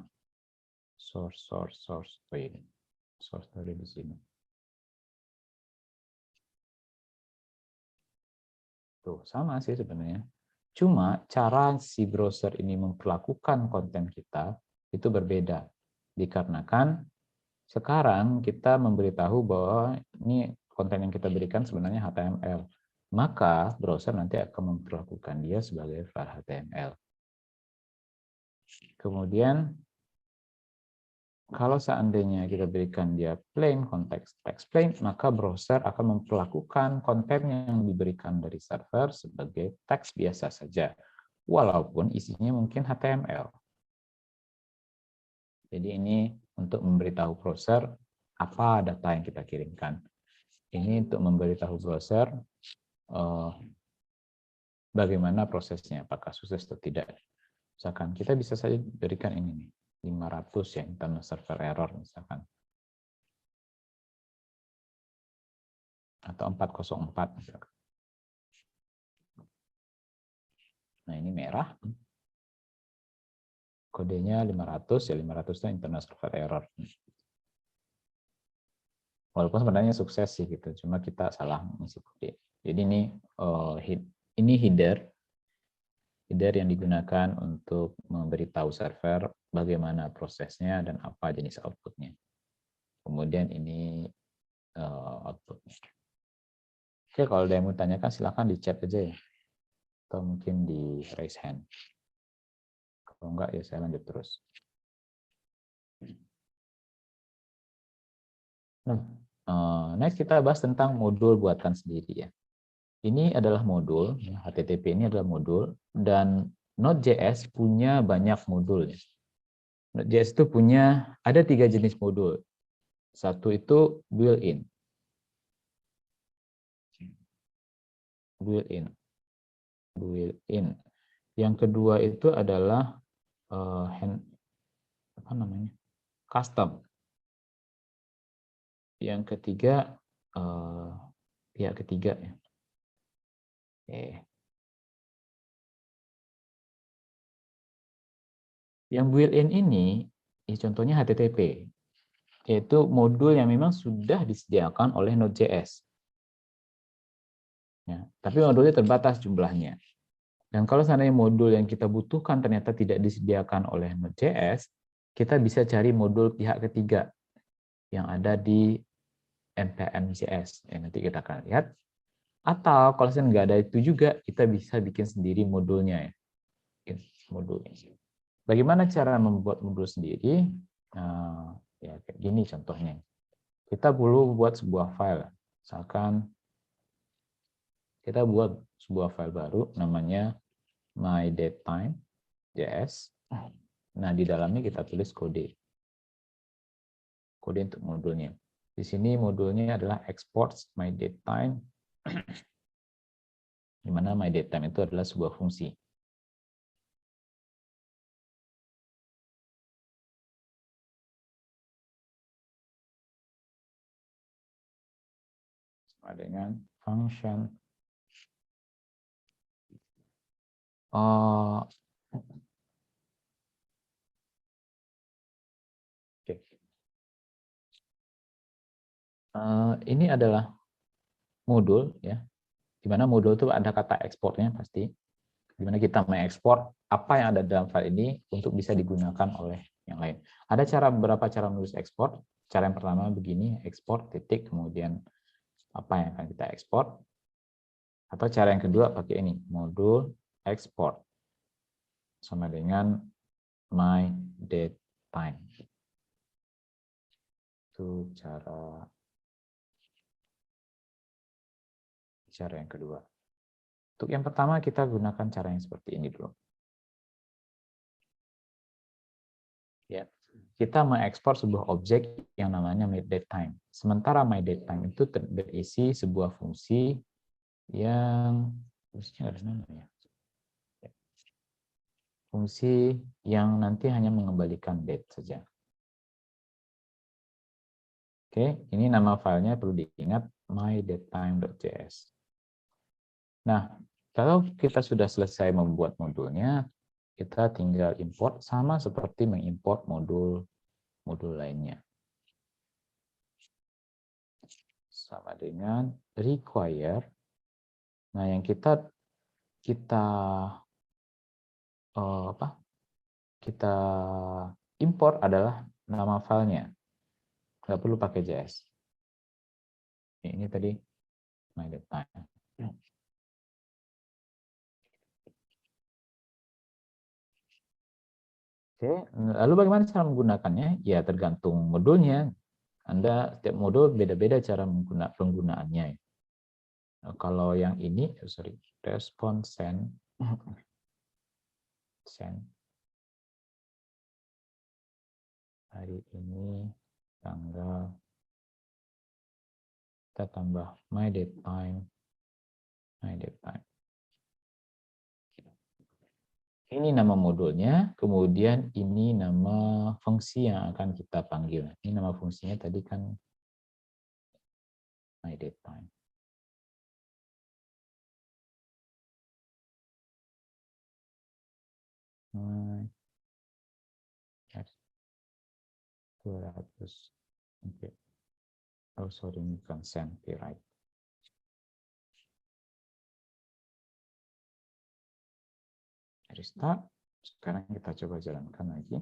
Source. Oh, ini. Source dari di sini. Tuh, sama sih sebenarnya. Cuma cara si browser ini memperlakukan konten kita itu berbeda. Dikarenakan sekarang kita memberitahu bahwa ini konten yang kita berikan sebenarnya HTML. Maka browser nanti akan memperlakukan dia sebagai file HTML. Kemudian kalau seandainya kita berikan dia plain konteks text plain, maka browser akan memperlakukan konten yang diberikan dari server sebagai teks biasa saja, walaupun isinya mungkin HTML. Jadi ini untuk memberitahu browser apa data yang kita kirimkan. Ini untuk memberitahu browser bagaimana prosesnya, apakah sukses atau tidak. Misalkan kita bisa saja berikan ini nih, 500 ya, internal server error misalkan. Atau 404 misalkan. Nah, ini merah. Kodenya 500 ya, 500 itu internal server error. Walaupun sebenarnya sukses sih gitu, cuma kita salah mengisi kode. Jadi ini header yang digunakan untuk memberitahu server bagaimana prosesnya dan apa jenis outputnya. Kemudian ini outputnya. Oke, kalau ada yang mau tanyakan silakan di chat aja ya, atau mungkin di raise hand. Kalau enggak ya saya lanjut terus. Next kita bahas tentang modul buatan sendiri ya. Ini adalah modul, HTTP ini adalah modul, dan Node.js punya banyak modul. Node.js itu punya, ada 3 jenis modul. Satu itu built-in. Built-in. Yang kedua itu adalah custom. Yang ketiga, ya. Yang built-in ini, contohnya HTTP, yaitu modul yang memang sudah disediakan oleh Node.js. Ya, tapi modulnya terbatas jumlahnya. Dan kalau seandainya modul yang kita butuhkan ternyata tidak disediakan oleh Node.js, kita bisa cari modul pihak ketiga yang ada di npm.js. Nanti kita akan lihat. Atau kalau misalnya nggak ada itu juga, kita bisa bikin sendiri modulnya. Modulnya. Bagaimana cara membuat modul sendiri? Ya kayak gini contohnya. Kita perlu buat sebuah file. Misalkan kita buat sebuah file baru namanya mydatetime.js. Nah, di dalamnya kita tulis kode. Kode untuk modulnya. Di sini modulnya adalah export mydatetime, di mana mydatetime itu adalah sebuah fungsi. Sama dengan function ini adalah modul, ya, di mana modul itu ada kata ekspornya pasti, di mana kita mengekspor apa yang ada dalam file ini untuk bisa digunakan oleh yang lain. Ada beberapa cara menulis ekspor. Cara yang pertama begini, ekspor titik, kemudian apa yang akan kita ekspor. Atau cara yang kedua pakai ini, modul export sama dengan mydatetime. Itu cara yang kedua. Untuk yang pertama kita gunakan cara yang seperti ini dulu. Ya, kita mengekspor sebuah objek yang namanya myDateTime. Sementara myDateTime itu berisi sebuah fungsi yang fungsinya ada namanya. Fungsi yang nanti hanya mengembalikan date saja. Oke, ini nama filenya perlu diingat myDatetime.js. Nah, kalau kita sudah selesai membuat modulnya, kita tinggal import sama seperti mengimport modul lainnya. Sama dengan require. Nah, yang kita import adalah nama filenya. Nggak perlu pakai JS. Ini tadi myDatetime. Oke, lalu bagaimana cara menggunakannya? Ya tergantung modulnya. Setiap modul beda-beda cara penggunaannya. Nah, kalau yang ini, response send hari ini tanggal, kita tambah myDatetime. Ini nama modulnya, kemudian ini nama fungsi yang akan kita panggil. Ini nama fungsinya tadi kan myDatetime. Okay. Oh sorry, ini bukan send right. Restart. Sekarang kita coba jalankan lagi.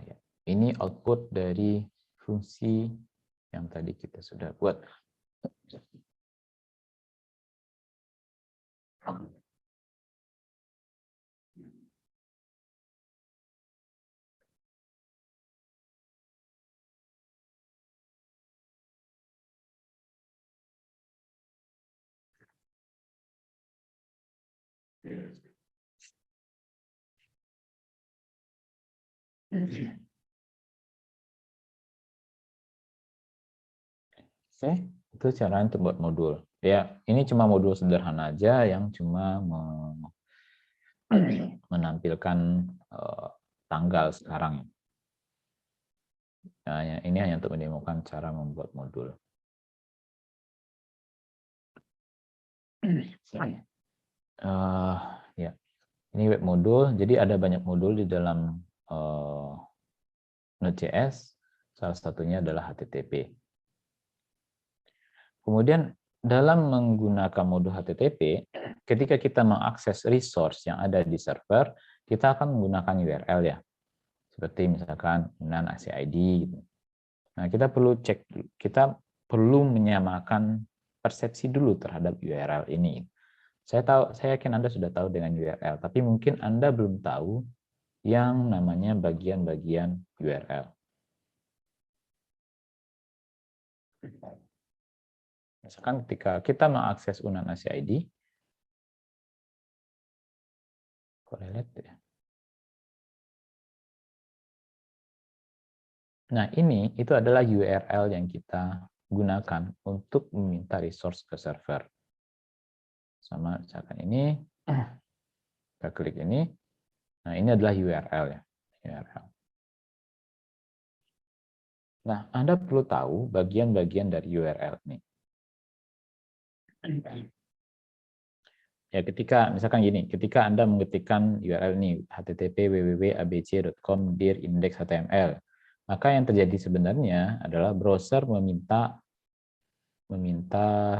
Ya. Ini output dari fungsi yang tadi kita sudah buat. Oke, itu cara untuk buat modul. Ya, ini cuma modul sederhana aja yang cuma menampilkan tanggal sekarang. Nah, ini hanya untuk mendemokan cara membuat modul. Ya. Ini web modul, jadi ada banyak modul di dalam Node.js, salah satunya adalah HTTP. Kemudian dalam menggunakan modul HTTP, ketika kita mengakses resource yang ada di server, kita akan menggunakan URL ya, seperti misalkan unan ACID. Gitu. Nah, kita perlu cek, kita perlu menyamakan persepsi dulu terhadap URL ini. Saya yakin Anda sudah tahu dengan URL, tapi mungkin Anda belum tahu yang namanya bagian-bagian URL. Misalkan ketika kita mengakses unan ACID, ya. Nah, itu adalah URL yang kita gunakan untuk meminta resource ke server. Sama misalkan ini, kita klik ini. Nah, ini adalah URL ya. URL. Nah, Anda perlu tahu bagian-bagian dari URL ini. Ya, misalkan gini, ketika Anda mengetikkan URL ini, http www.abc.com dir index.html, maka yang terjadi sebenarnya adalah browser meminta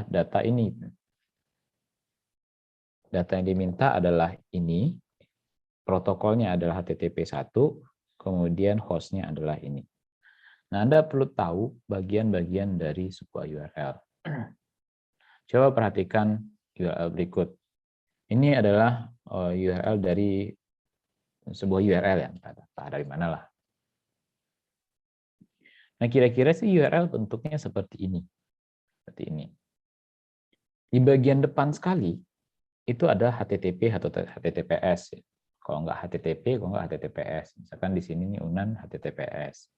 data ini. Data yang diminta adalah ini, protokolnya adalah HTTP1, kemudian hostnya adalah ini. Nah, Anda perlu tahu bagian-bagian dari sebuah URL. Coba perhatikan URL berikut. Ini adalah URL dari sebuah URL ya, entah dari mana lah. Nah, kira-kira sih URL bentuknya seperti ini. Seperti ini. Di bagian depan sekali, itu ada HTTP atau HTTPS. Kalau nggak HTTP, kalau nggak HTTPS. Misalkan di sini nih unan HTTPS.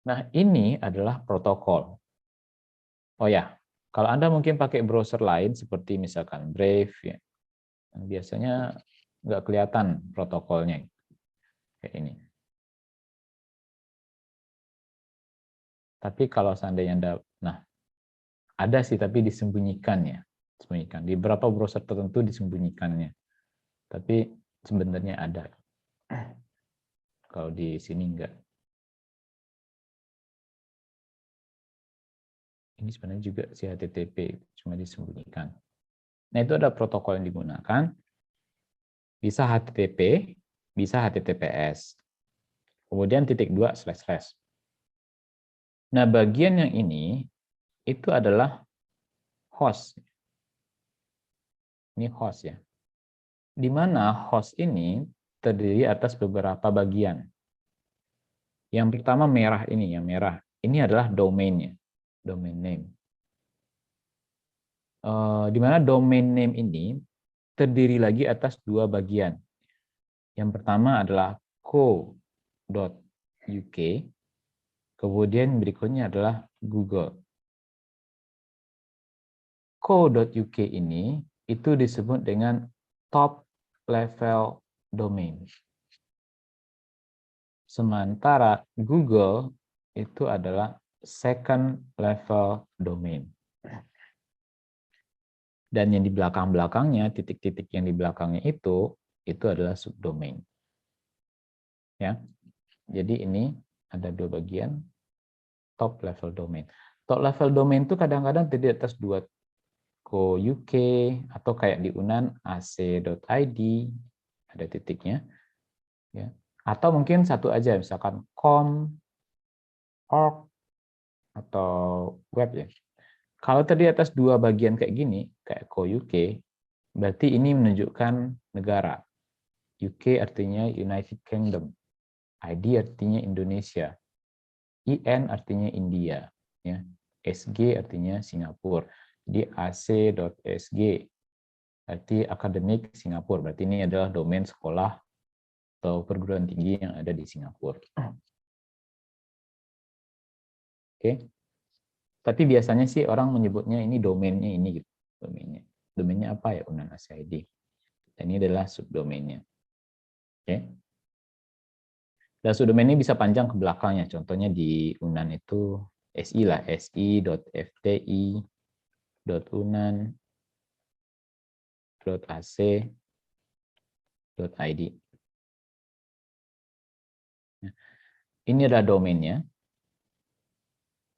Nah, ini adalah protokol. Oh ya, kalau Anda mungkin pakai browser lain seperti misalkan Brave, ya, biasanya nggak kelihatan protokolnya. Kayak ini. Tapi kalau seandainya Anda, ada sih tapi disembunyikan ya. Disembunyikan. Di beberapa browser tertentu disembunyikannya. Tapi sebenarnya ada. Kalau di sini enggak. Ini sebenarnya juga si HTTP, cuma disembunyikan. Nah, itu ada protokol yang digunakan. Bisa HTTP, bisa HTTPS. Kemudian *2//. Nah, bagian yang ini itu adalah host. Ini host ya. Di mana host ini terdiri atas beberapa bagian. Yang pertama merah ini, yang merah. Ini adalah domainnya. Domain name. Di mana domain name ini terdiri lagi atas dua bagian. Yang pertama adalah co.uk, kemudian berikutnya adalah Google. Co.uk ini itu disebut dengan top level domain. Sementara Google itu adalah second level domain. Dan yang di belakang-belakangnya, titik-titik yang di belakangnya itu adalah subdomain. Ya. Jadi ini ada dua bagian, top level domain. Top level domain itu kadang-kadang terdiri atas dua co.uk atau kayak di unan ac.id, ada titiknya. Ya. Atau mungkin satu aja, misalkan com, org, atau web ya. Kalau terdiri atas dua bagian kayak gini, kayak co.uk, berarti ini menunjukkan negara. UK artinya United Kingdom, ID artinya Indonesia, IN artinya India, ya. SG artinya Singapura. Jadi ac.sg berarti akademik Singapura. Berarti ini adalah domain sekolah atau perguruan tinggi yang ada di Singapura. Oke. Tapi biasanya sih orang menyebutnya ini domainnya ini gitu. Domainnya. Domainnya apa ya? Unan ACID. Dan ini adalah subdomainnya. Oke. Dan subdomain ini bisa panjang ke belakangnya. Contohnya di unan itu SI lah, si.fti.unan .ac.id. Ini adalah domainnya.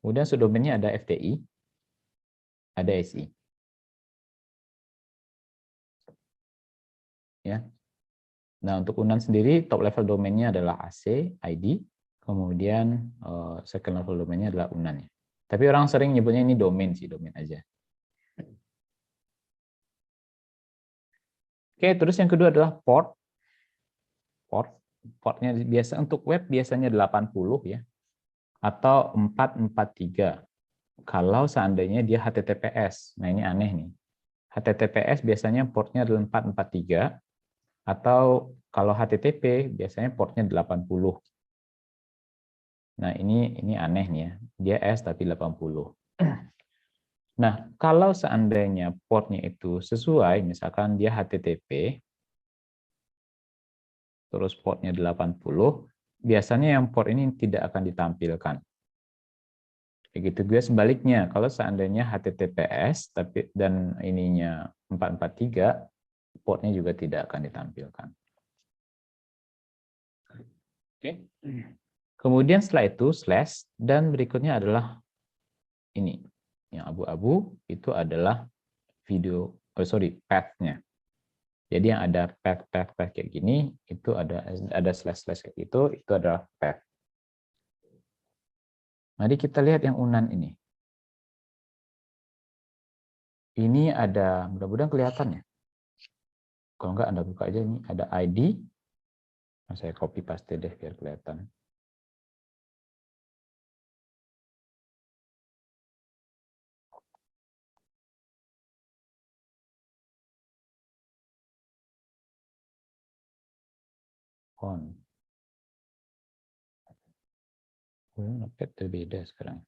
Kemudian subdomainnya ada FTI, ada SI. Ya. Nah, untuk UNAN sendiri, top level domainnya adalah AC, ID, kemudian second level domainnya adalah UNAN. Tapi orang sering nyebutnya ini domain sih, domain aja. Oke, terus yang kedua adalah port. Portnya biasa untuk web biasanya 80 ya, atau 443. Kalau seandainya dia HTTPS, nah ini aneh nih. HTTPS biasanya portnya adalah 443, atau kalau HTTP biasanya portnya 80. Nah, ini aneh nih ya. Dia S tapi 80. Nah, kalau seandainya portnya itu sesuai, misalkan dia HTTP, terus portnya 80, biasanya yang port ini tidak akan ditampilkan. Begitu juga sebaliknya, kalau seandainya HTTPS tapi dan ininya 443, portnya juga tidak akan ditampilkan. Oke. Kemudian setelah itu slash, dan berikutnya adalah ini. Yang abu-abu itu adalah video, path-nya. Jadi yang ada path kayak gini, itu ada slash kayak gitu, itu adalah path. Mari kita lihat yang UNAN ini. Ini ada, mudah-mudahan kelihatan ya. Kalau enggak Anda buka aja, ini ada ID. Nah, saya copy paste deh biar kelihatan. On. Notepad itu beda sekarang.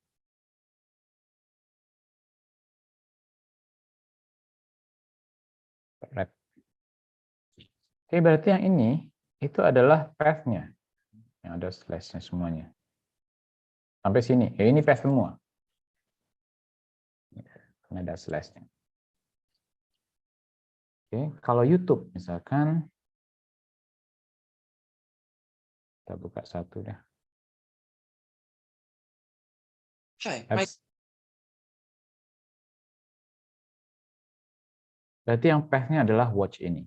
Oke, berarti yang ini itu adalah path-nya. Yang ada slash-nya semuanya. Sampai sini. Ya, ini path semua. Karena ada slash-nya. Oke, kalau YouTube misalkan kita buka satu dah. Berarti yang path-nya adalah watch ini.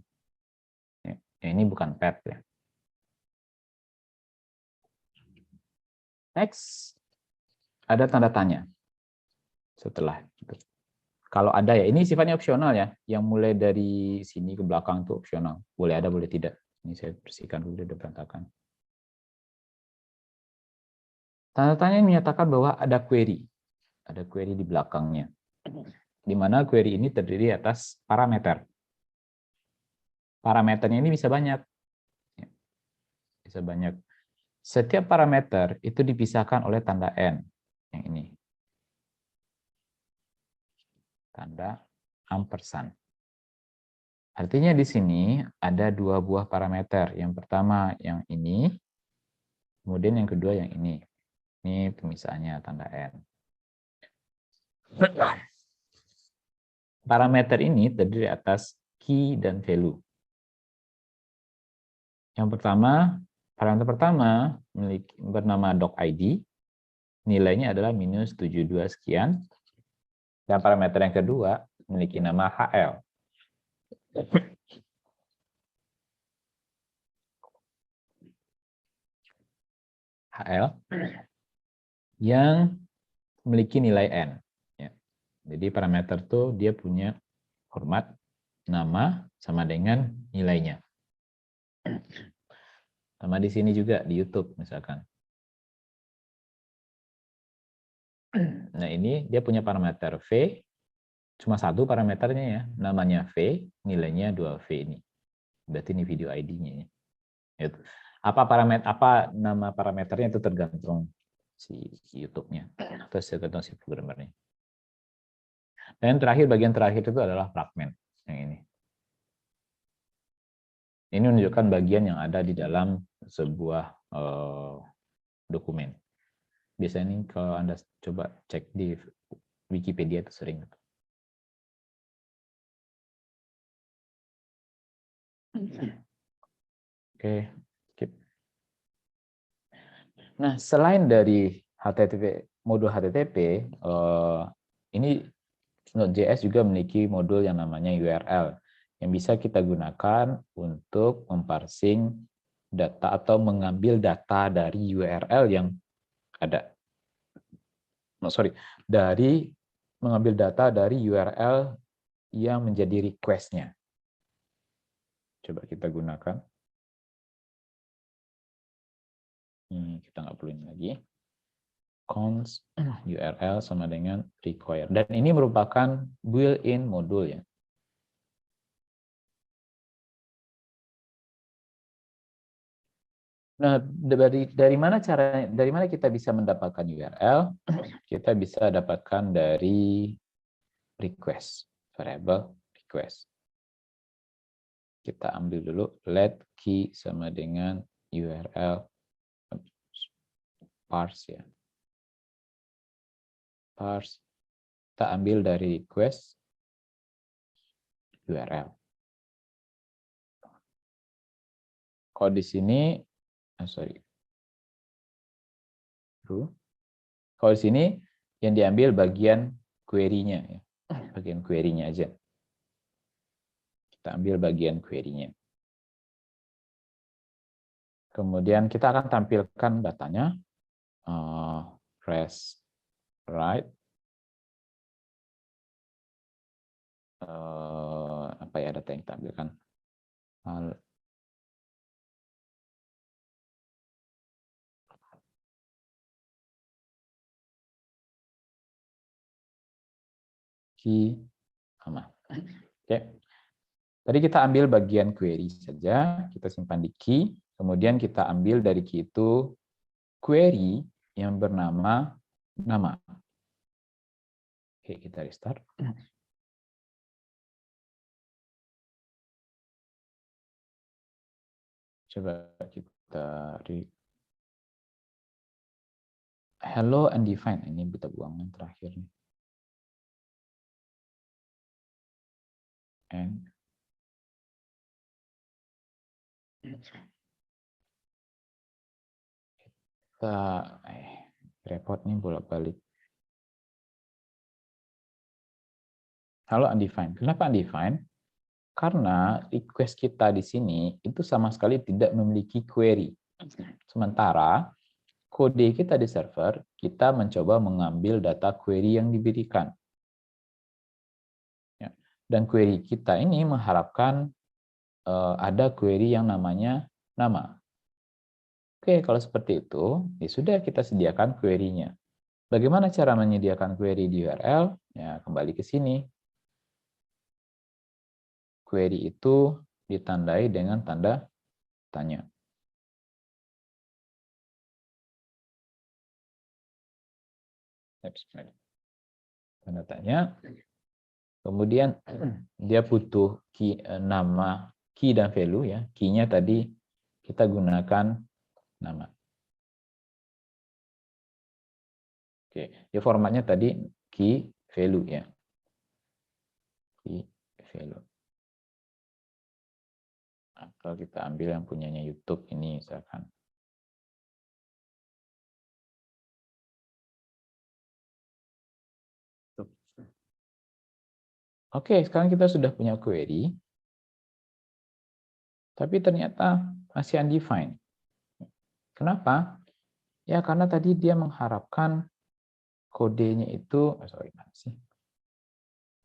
Ya, ini bukan path ya. Next, ada tanda tanya. Setelah itu. Kalau ada ya, ini sifatnya opsional ya. Yang mulai dari sini ke belakang itu opsional. Boleh ada, boleh tidak. Ini saya bersihkan dulu, udah berantakan. Tanda tanya menyatakan bahwa ada query. Ada query di belakangnya. Di mana query ini terdiri atas parameter. Parameternya ini bisa banyak. Bisa banyak. Setiap parameter itu dipisahkan oleh tanda N. Yang ini. Tanda ampersand. Artinya di sini ada dua buah parameter. Yang pertama yang ini, kemudian yang kedua yang ini. Ini pemisahannya tanda N. Parameter ini terdiri atas key dan value. Yang pertama, parameter pertama bernama doc_id, nilainya adalah -72 sekian. Dan parameter yang kedua memiliki nama HL. HL yang memiliki nilai N. Ya. Jadi parameter itu dia punya format nama sama dengan nilainya. Sama di sini juga di YouTube misalkan. Nah ini dia punya parameter V, cuma satu parameternya ya, namanya V, nilainya 2V ini. Berarti ini video ID-nya. Ya. Apa nama parameternya itu tergantung si YouTube-nya atau tergantung si programmernya. Dan terakhir, bagian terakhir itu adalah fragment yang ini. Ini menunjukkan bagian yang ada di dalam sebuah dokumen. Biasanya ini kalau Anda coba cek di Wikipedia itu sering. Oke, skip. Nah, selain dari HTTP, modul HTTP, ini Node.js juga memiliki modul yang namanya URL yang bisa kita gunakan untuk memparsing data atau mengambil data dari URL yang ada. Dari mengambil data dari URL yang menjadi request-nya. Coba kita gunakan. Ini kita nggak perlu ini lagi. Const URL sama dengan require. Dan ini merupakan built-in modul ya. Nah, dari mana kita bisa mendapatkan URL? Kita bisa dapatkan dari request, variable request. Kita ambil dulu let key sama dengan URL parse ya. Parse. Kita ambil dari request URL. Kalau di sini, kalau di sini yang diambil bagian query-nya ya. Bagian query-nya aja. Kita ambil bagian query-nya. Kemudian kita akan tampilkan datanya. Press right. Apa ya data yang kita tampilkan? Key sama. Oke. Tadi kita ambil bagian query saja, kita simpan di key, kemudian kita ambil dari key itu query yang bernama nama. Oke, kita restart. Coba kita hello undefined. Ini kita buang yang terakhir nih. And kita repot nih bolak-balik. Hello undefined. Kenapa undefined? Karena request kita di sini itu sama sekali tidak memiliki query. Sementara kode kita di server, kita mencoba mengambil data query yang diberikan. Dan query kita ini mengharapkan ada query yang namanya nama. Oke, kalau seperti itu, ya sudah kita sediakan query-nya. Bagaimana cara menyediakan query di URL? Ya, kembali ke sini. Query itu ditandai dengan tanda tanya. Tanda tanya. Kemudian dia butuh key, nama, key dan value ya. Key-nya tadi kita gunakan nama. Oke, ya formatnya tadi key value ya. Key value. Nah, kalau kita ambil yang punyanya YouTube ini misalkan. Oke, sekarang kita sudah punya query. Tapi ternyata masih undefined. Kenapa? Ya karena tadi dia mengharapkan kodenya itu,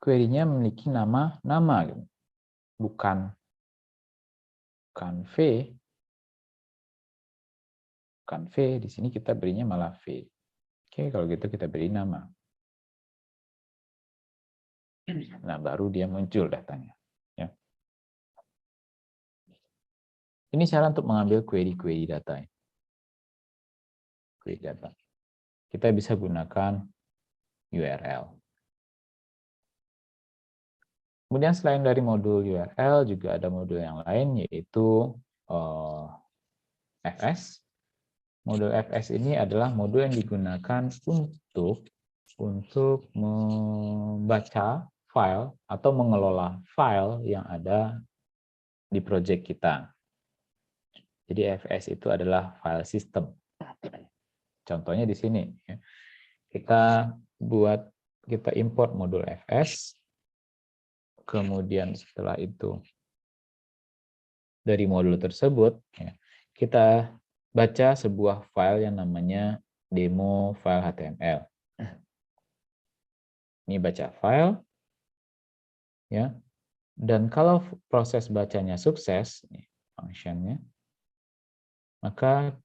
query-nya memiliki nama, gitu. Bukan V. Bukan V, di sini kita berinya malah V. Oke, kalau gitu kita beri nama. Nah, baru dia muncul datanya. Ya. Ini cara untuk mengambil query data. Query data. Kita bisa gunakan URL. Kemudian selain dari modul URL, juga ada modul yang lain, yaitu FS. Modul FS ini adalah modul yang digunakan untuk membaca file atau mengelola file yang ada di project kita. Jadi FS itu adalah file system. Contohnya di sini. Kita import modul FS, kemudian setelah itu dari modul tersebut kita baca sebuah file yang namanya demo file HTML. Ini baca file, ya. Dan kalau proses bacanya sukses, functionnya, maka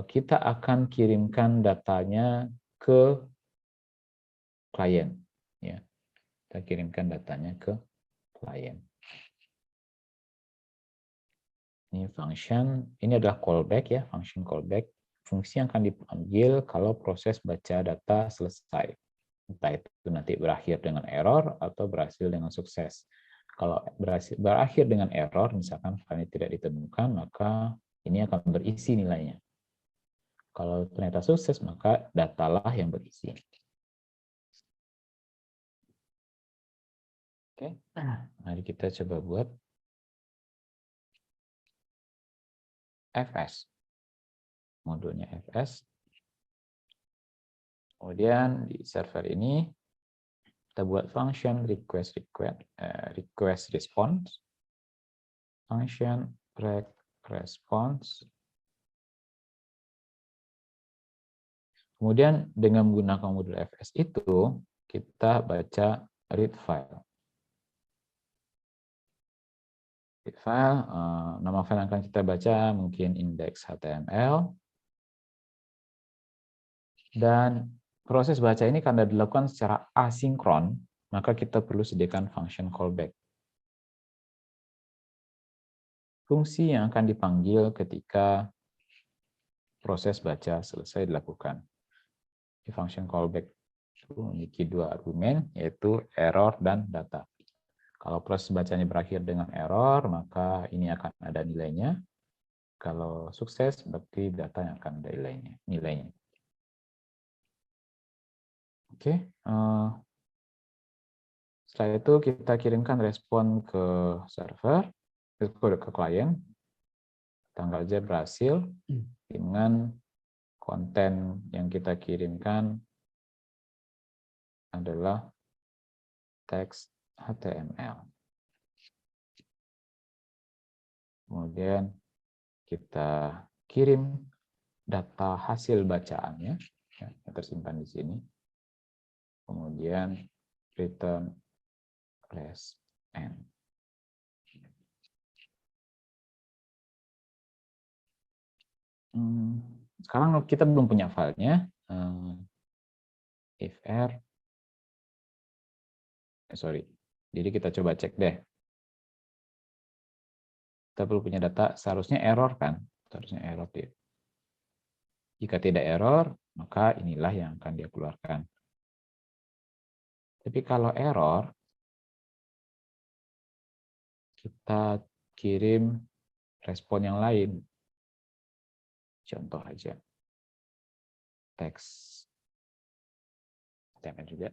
kita akan kirimkan datanya ke klien. Ya, kita kirimkan datanya ke klien. Ini function, ini adalah callback ya, function callback. Fungsi yang akan dipanggil kalau proses baca data selesai. Entah itu nanti berakhir dengan error atau berhasil dengan sukses. Kalau berakhir dengan error, misalkan filenya tidak ditemukan, maka ini akan berisi nilainya. Kalau ternyata sukses, maka datalah yang berisi. Oke, mari kita coba buat FS. Modulnya FS. Kemudian di server ini kita buat function request response, function response. Kemudian dengan menggunakan modul FS itu kita baca read file. Read file, nama file yang akan kita baca mungkin index.html. Dan proses baca ini karena dilakukan secara asinkron, maka kita perlu sediakan function callback. Fungsi yang akan dipanggil ketika proses baca selesai dilakukan. Di function callback itu memiliki dua argumen, yaitu error dan data. Kalau proses bacanya berakhir dengan error, maka ini akan ada nilainya. Kalau sukses, berarti data yang akan ada nilainya. Oke. Setelah itu kita kirimkan respon ke server, ke klien. Tanggal aja berhasil dengan konten yang kita kirimkan adalah teks HTML. Kemudian kita kirim data hasil bacaannya, yang tersimpan di sini. Kemudian return resend. Sekarang kita belum punya filenya. Jadi kita coba cek deh. Kita perlu punya data, seharusnya error kan? Seharusnya error dia. Jika tidak error, maka inilah yang akan dia keluarkan. Tapi kalau error, kita kirim respon yang lain. Contoh aja. Teks HTML juga.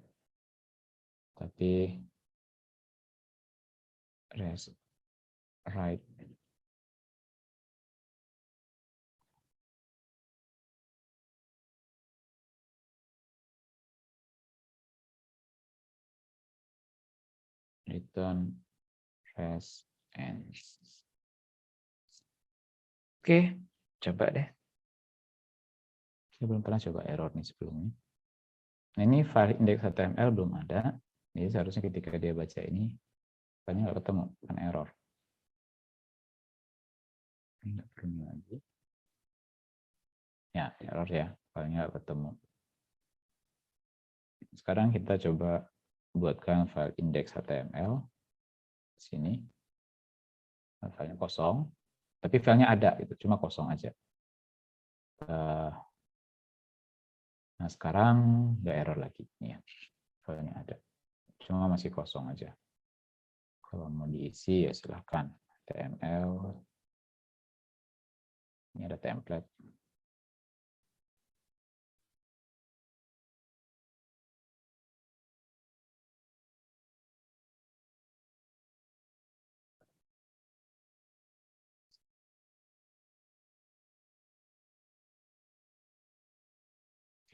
Tapi write return resend. Oke, coba deh. Saya belum pernah coba error nih sebelumnya. Nah, ini file index.html belum ada. Jadi seharusnya ketika dia baca ini, filenya nggak ketemu, kan error. Nggak perlu lagi. Ya, error ya, filenya nggak ketemu. Sekarang kita coba buatkan file index.html. Sini. Filenya kosong. Tapi filenya ada, itu cuma kosong aja. Nah, sekarang nggak error lagi. Nih ya, filenya ada. Cuma masih kosong aja. Kalau mau diisi, ya silahkan. HTML. Ini ada template.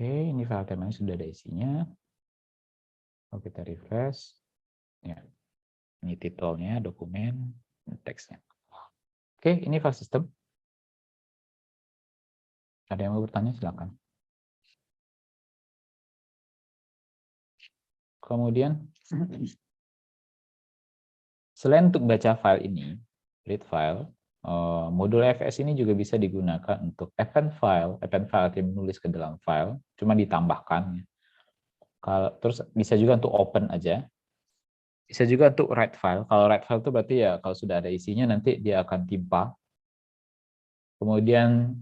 Oke, ini file temanya sudah ada isinya. Kalau kita refresh, ya, ini titelnya, dokumen, teksnya. Oke, ini file system. Ada yang mau bertanya, silakan. Kemudian, selain untuk baca file ini, read file, modul FS ini juga bisa digunakan untuk event file yang menulis ke dalam file, cuma ditambahkan. Terus bisa juga untuk open aja. Bisa juga untuk write file. Kalau write file itu berarti ya kalau sudah ada isinya nanti dia akan timpa. Kemudian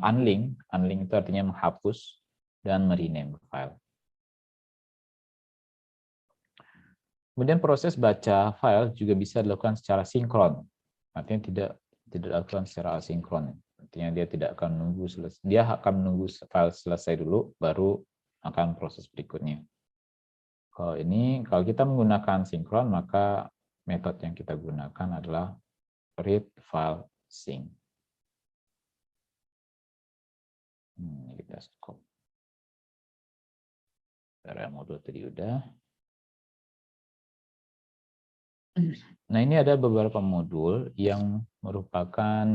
unlink itu artinya menghapus dan merename file. Kemudian proses baca file juga bisa dilakukan secara sinkron. Artinya tidak dilakukan secara asinkron. Artinya dia tidak akan menunggu selesai. Dia akan menunggu file selesai dulu baru akan proses berikutnya. Kalau kita menggunakan sinkron maka metode yang kita gunakan adalah read file sync. Kita stop. Cara modul tadi udah. Nah, ini ada beberapa modul yang merupakan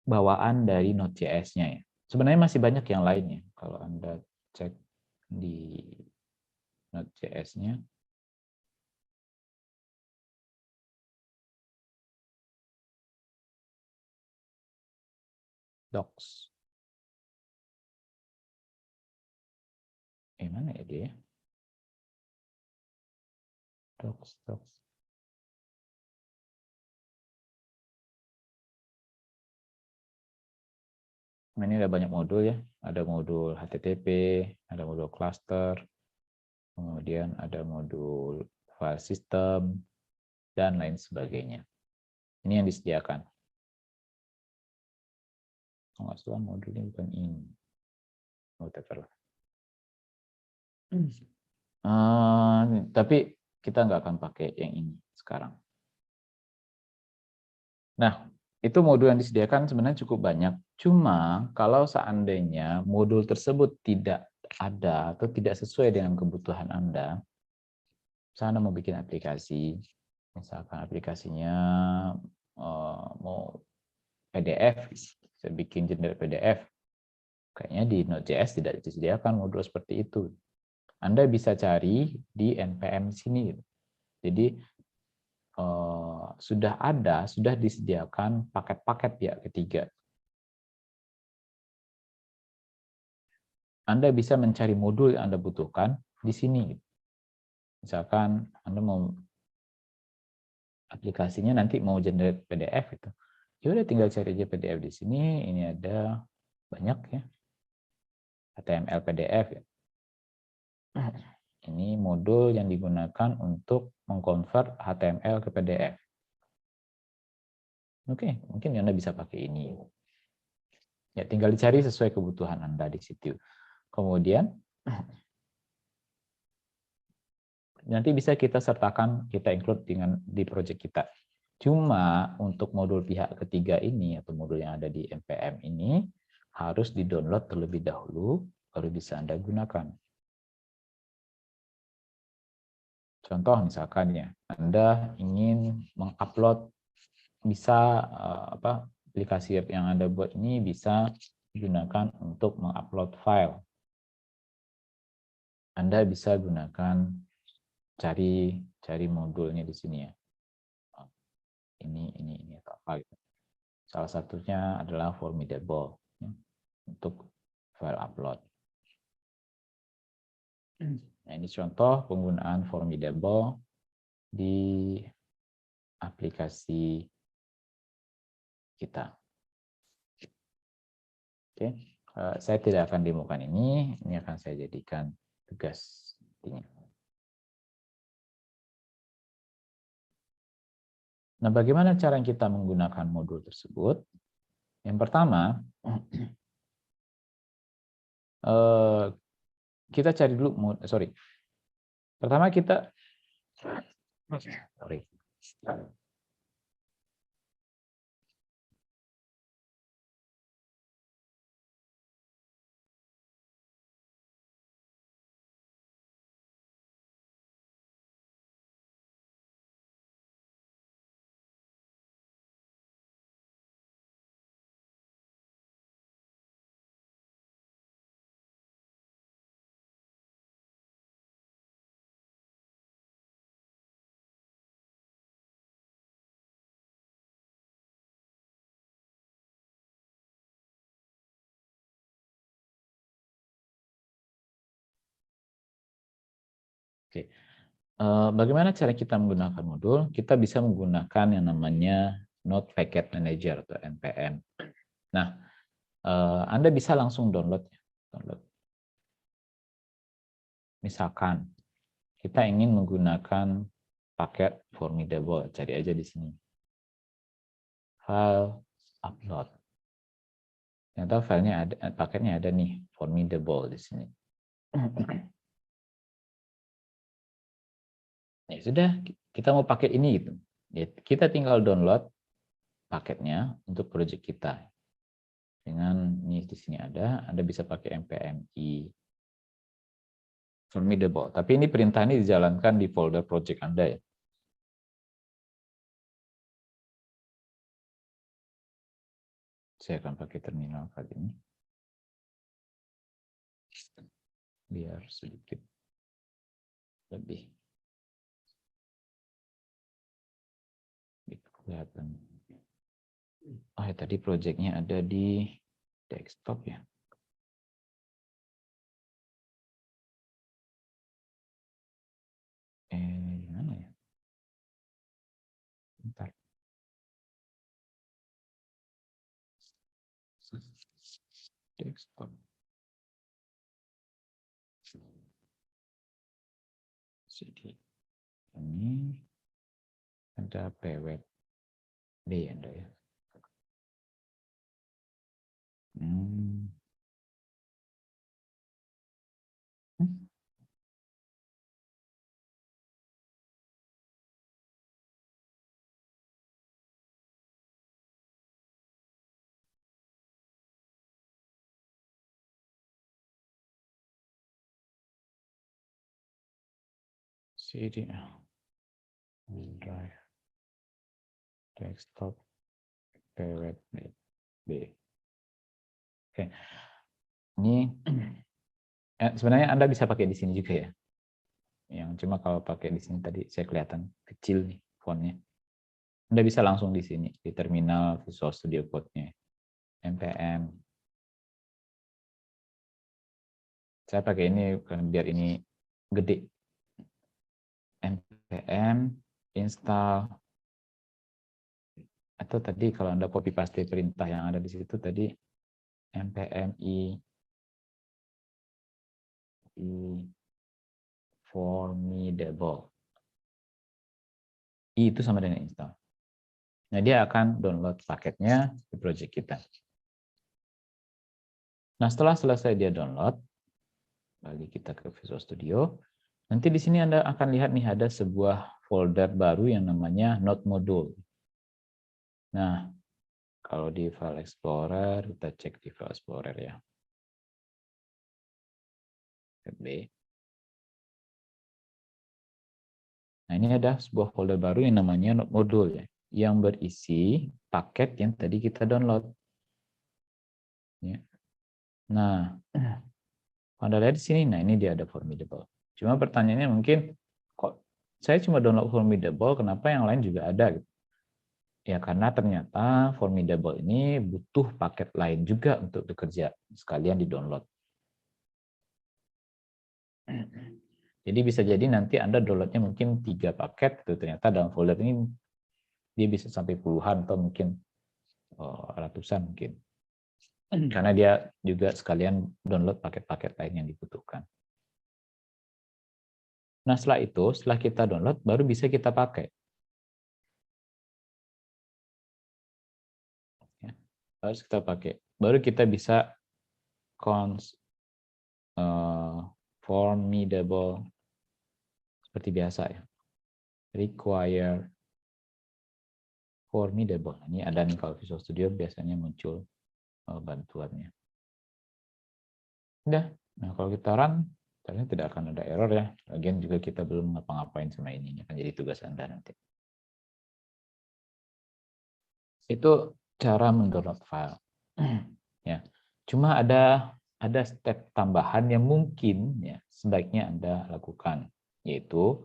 bawaan dari Node.js-nya ya. Sebenarnya masih banyak yang lainnya. Kalau Anda cek di Node.js-nya. Docs. Mana ya dia? Docs. Nah, ini ada banyak modul ya. Ada modul HTTP, ada modul cluster, kemudian ada modul file system, dan lain sebagainya. Ini yang disediakan. Kalau nggak salah modulnya bukan ini. Whatever. Tapi kita nggak akan pakai yang ini sekarang. Nah, itu modul yang disediakan sebenarnya cukup banyak. Cuma kalau seandainya modul tersebut tidak ada atau tidak sesuai dengan kebutuhan Anda, misalnya Anda mau bikin aplikasi, misalkan aplikasinya mau PDF, saya bikin generate PDF, kayaknya di Node.js tidak disediakan modul seperti itu. Anda bisa cari di npm sini. Jadi sudah disediakan paket-paket pihak ketiga. Anda bisa mencari modul yang Anda butuhkan di sini. Misalkan Anda mau aplikasinya nanti mau generate PDF itu. Ya udah tinggal cari aja PDF di sini. Ini ada banyak ya. HTML PDF ya. Ini modul yang digunakan untuk mengkonvert HTML ke PDF. Oke, mungkin Anda bisa pakai ini. Ya, tinggal dicari sesuai kebutuhan Anda di situ. Kemudian nanti bisa kita sertakan, kita include di project kita. Cuma untuk modul pihak ketiga ini atau modul yang ada di npm ini harus di-download terlebih dahulu baru bisa Anda gunakan. Contoh misalkan ya, Anda ingin mengupload bisa aplikasi yang Anda buat ini bisa digunakan untuk mengupload file. Anda bisa gunakan cari modulnya di sini ya. Ini atau apa gitu. Salah satunya adalah Formidable ya, untuk file upload. Nah, ini contoh penggunaan Formidable di aplikasi kita. Oke, saya tidak akan demokan ini akan saya jadikan tugas intinya. Nah, bagaimana cara kita menggunakan modul tersebut? Yang pertama, kita cari dulu, pertama kita, Oke. Bagaimana cara kita menggunakan modul? Kita bisa menggunakan yang namanya Node Package Manager atau NPM. Nah, Anda bisa langsung download. Misalkan kita ingin menggunakan paket Formidable, cari aja di sini. File upload. Ternyata filenya ada, paketnya ada nih, Formidable di sini. Ya sudah, kita mau paket ini gitu. Ya, kita tinggal download paketnya untuk project kita. Dengan ini di sini ada, Anda bisa pakai npmi Formidable. Tapi ini perintah ini dijalankan di folder project Anda ya. Saya akan pakai terminal kali ini. Biar sedikit lebih kelihatan. Oh ya, tadi projectnya ada di desktop ya. Gimana ya? Bentar. Desktop. Jadi ini ada pwd Anda ya. CD drive desktop pwd. Oke. Ini sebenarnya Anda bisa pakai di sini juga ya. Yang cuma kalau pakai di sini tadi saya kelihatan kecil nih fontnya. Anda bisa langsung di sini di terminal Visual Studio Code-nya. npm. Saya pakai ini biar ini gede. npm install, atau tadi kalau Anda copy paste perintah yang ada di situ tadi npmi Formidable. Itu sama dengan install. Nah, dia akan download paketnya di project kita. Nah, setelah selesai dia download, balik kita ke Visual Studio. Nanti di sini Anda akan lihat nih ada sebuah folder baru yang namanya Node Module. Nah, kalau di File Explorer, kita cek di File Explorer ya. B. Nah, ini ada sebuah folder baru yang namanya Node Module ya, yang berisi paket yang tadi kita download. Ya. Nah, Anda lihat di sini, nah ini dia ada Formidable. Cuma pertanyaannya mungkin, kok saya cuma download Formidable, kenapa yang lain juga ada? Gitu. Ya karena ternyata Formidable ini butuh paket lain juga untuk bekerja, sekalian di-download. Jadi bisa jadi nanti Anda downloadnya mungkin 3 paket, gitu. Ternyata dalam folder ini dia bisa sampai puluhan atau mungkin ratusan mungkin. Karena dia juga sekalian download paket-paket lain yang dibutuhkan. Nah setelah itu, setelah kita download, baru bisa kita pakai. Ya, harus kita pakai. Baru kita bisa Formidable seperti biasa ya. Require Formidable. Ini ada nih kalau Visual Studio biasanya muncul bantuannya. Udah. Nah, kalau kita run, ternyata tidak akan ada error ya. Lagian juga kita belum ngapa-ngapain sama ini. Akan jadi tugas Anda nanti. Itu cara mendownload file. Ya. Cuma ada step tambahan yang mungkin ya sebaiknya Anda lakukan, yaitu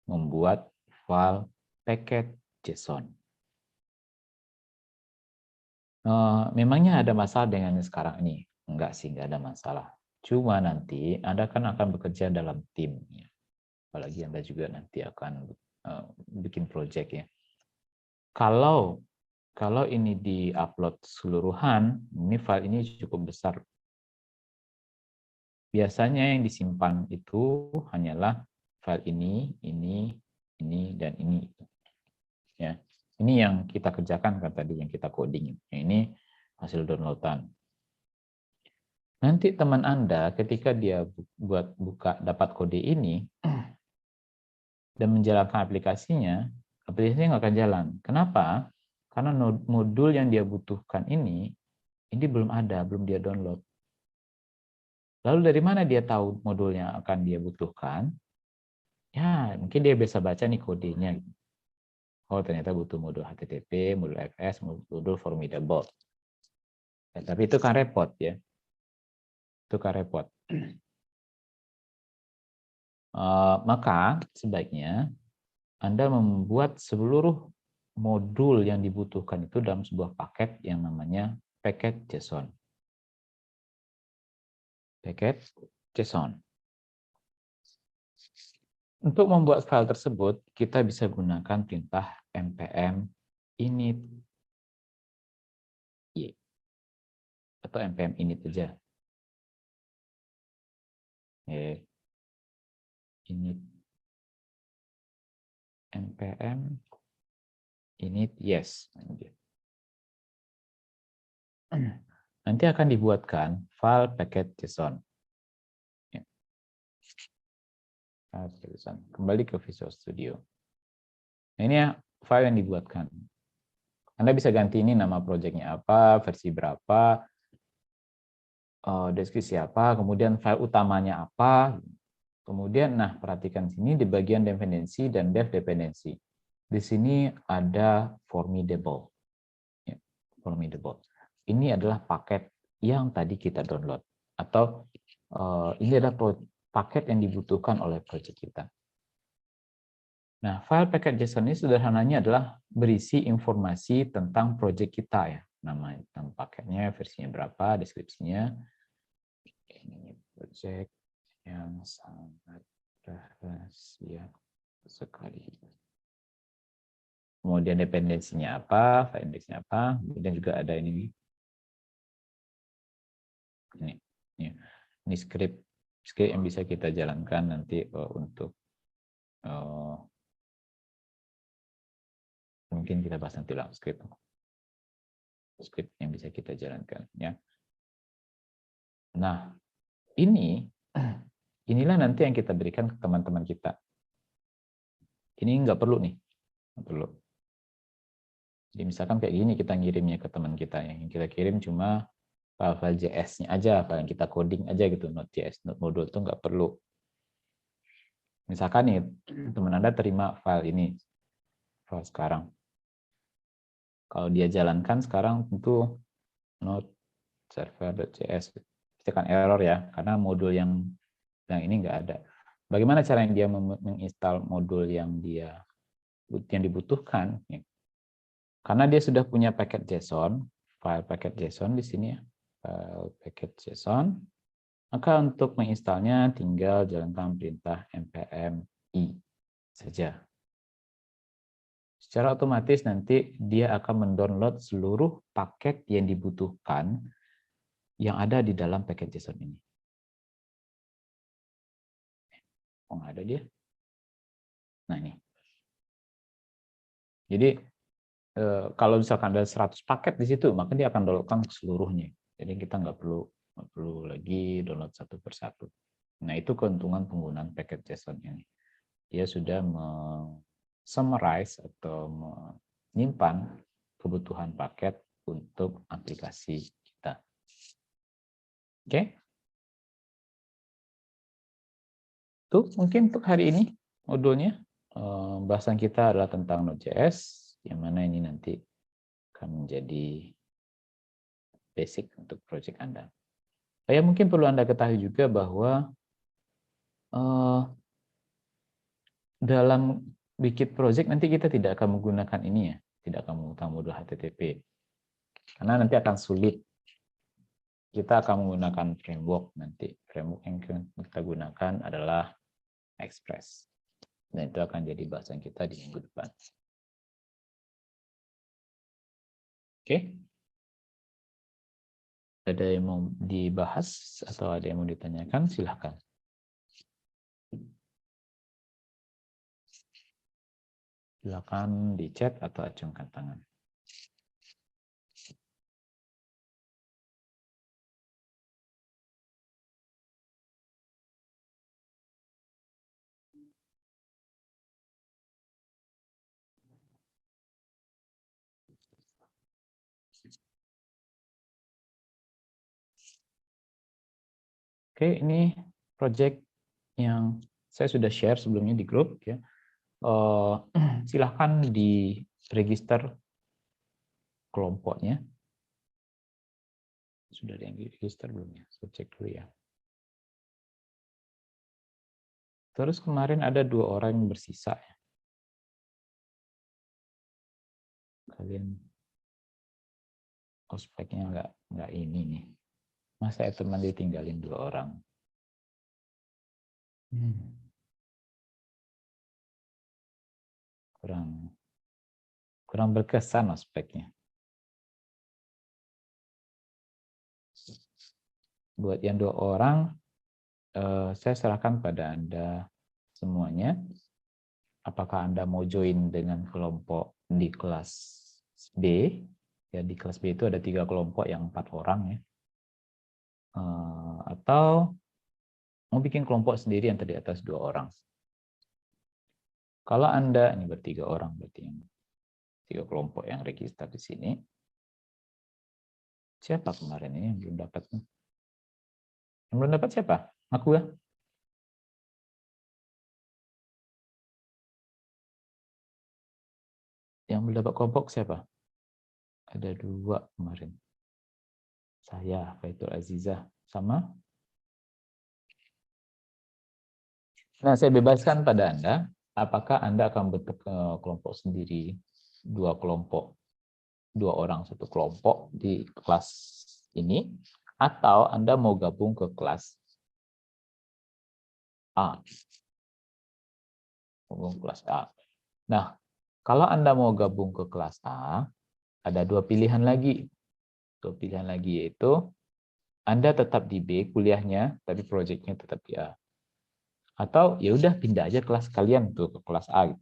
membuat file paket JSON. Memangnya ada masalah dengan yang sekarang ini? Enggak sih, enggak ada masalah. Cuma nanti Anda kan akan bekerja dalam tim. Ya. apalagi Anda juga nanti akan bikin project ya. Kalau ini di-upload keseluruhan, ini file ini cukup besar. Biasanya yang disimpan itu hanyalah file ini, dan ini. Ya, ini yang kita kerjakan kan tadi, yang kita coding. Ini hasil downloadan. Nanti teman Anda ketika dia dapat kode ini dan menjalankan aplikasinya nggak akan jalan. Kenapa? Karena modul yang dia butuhkan ini belum ada, belum dia download. Lalu dari mana dia tahu modulnya akan dia butuhkan? Ya, mungkin dia bisa baca nih kodenya. Oh, ternyata butuh modul HTTP, modul FS, modul formidable. Ya, tapi itu kan repot ya. Itu kan repot. Maka sebaiknya Anda membuat seluruh modul yang dibutuhkan itu dalam sebuah paket yang namanya paket JSON. Paket JSON. Untuk membuat file tersebut, kita bisa gunakan perintah npm init y atau npm init saja. Init npm init yes. Nanti akan dibuatkan file paket JSON. Kembali ke Visual Studio. Nah, ini ya file yang dibuatkan. Anda bisa ganti ini nama projectnya apa, versi berapa, deskripsi apa, kemudian file utamanya apa. Kemudian, nah perhatikan sini di bagian dependensi dan dev dependensi. Di sini ada formidable. Ya, formidable. Ini adalah paket yang tadi kita download. Atau ini adalah paket yang dibutuhkan oleh project kita. Nah, file paket JSON ini sederhananya adalah berisi informasi tentang project kita ya. Nama paketnya, versinya berapa, deskripsinya. Ini project yang sangat rahasia sekali. Kemudian dependensinya apa, file indexnya apa, kemudian juga ada ini. Ini script yang bisa kita jalankan nanti untuk mungkin kita bahas nanti ulang script yang bisa kita jalankan ya. Nah, inilah nanti yang kita berikan ke teman-teman kita. Ini nggak perlu nih, nggak perlu. Jadi misalkan kayak gini kita ngirimnya ke teman kita, yang kita kirim cuma file JS-nya aja, file yang kita coding aja gitu, Node.js, Node module itu nggak perlu. Misalkan nih teman Anda terima file ini, file sekarang. Kalau dia jalankan sekarang tentu Node server.js pasti akan error ya, karena modul yang ini nggak ada. Bagaimana cara dia menginstal modul yang dibutuhkan? Karena dia sudah punya paket JSON, file paket JSON di sini ya, file paket JSON, maka untuk menginstalnya tinggal jalankan perintah npm i saja. Secara otomatis nanti dia akan mendownload seluruh paket yang dibutuhkan yang ada di dalam paket JSON ini. Oh, nggak ada dia. Nah, ini. Jadi, kalau misalkan ada 100 paket di situ, maka dia akan downloadkan seluruhnya. Jadi kita nggak perlu lagi download satu persatu. Nah, itu keuntungan penggunaan paket JSON ini. Dia sudah summarize atau menyimpan kebutuhan paket untuk aplikasi kita. Oke? Itu mungkin untuk hari ini modulnya. Bahasan kita adalah tentang Node.js, yang mana ini nanti akan menjadi basic untuk project Anda. Ya, mungkin perlu Anda ketahui juga bahwa dalam bikin project nanti kita tidak akan menggunakan ini ya, tidak akan menggunakan modul HTTP. Karena nanti akan sulit. Kita akan menggunakan framework nanti. Framework yang kita gunakan adalah Express. Dan itu akan jadi bahasan kita di minggu depan. Oke? Ada yang mau dibahas atau ada yang mau ditanyakan? Silahkan. Silakan di chat atau acungkan tangan. Oke, ini project yang saya sudah share sebelumnya di grup ya. Silahkan di register kelompoknya. Sudah ada yang di register belum ya? Saya cek dulu ya. Terus kemarin ada 2 orang yang bersisa ya. Kalian ospeknya nggak ini nih. Masa ya teman ditinggalin 2 orang. Kurang berkesan ospeknya. Buat yang 2 orang, saya serahkan pada Anda semuanya. Apakah Anda mau join dengan kelompok di kelas B? Ya, di kelas B itu ada 3 kelompok yang 4 orang ya. Atau mau bikin kelompok sendiri yang tadi atas 2 orang. Kalau Anda, ini bertiga orang, berarti yang 3 kelompok yang register di sini. Siapa kemarin ini yang belum dapat? Yang belum dapat siapa? Aku ya? Yang belum dapat kelompok siapa? Ada 2 kemarin. Saya, Faitul Azizah, sama. Nah, saya bebaskan pada Anda, apakah Anda akan bentuk kelompok sendiri, 2 kelompok, 2 orang 1 kelompok di kelas ini, atau Anda mau gabung ke kelas A. Gabung kelas A. Nah, kalau Anda mau gabung ke kelas A, ada 2 pilihan lagi. 2 pilihan lagi yaitu Anda tetap di B kuliahnya, tapi proyeknya tetap di A. Atau ya udah pindah aja kelas kalian tuh ke kelas A.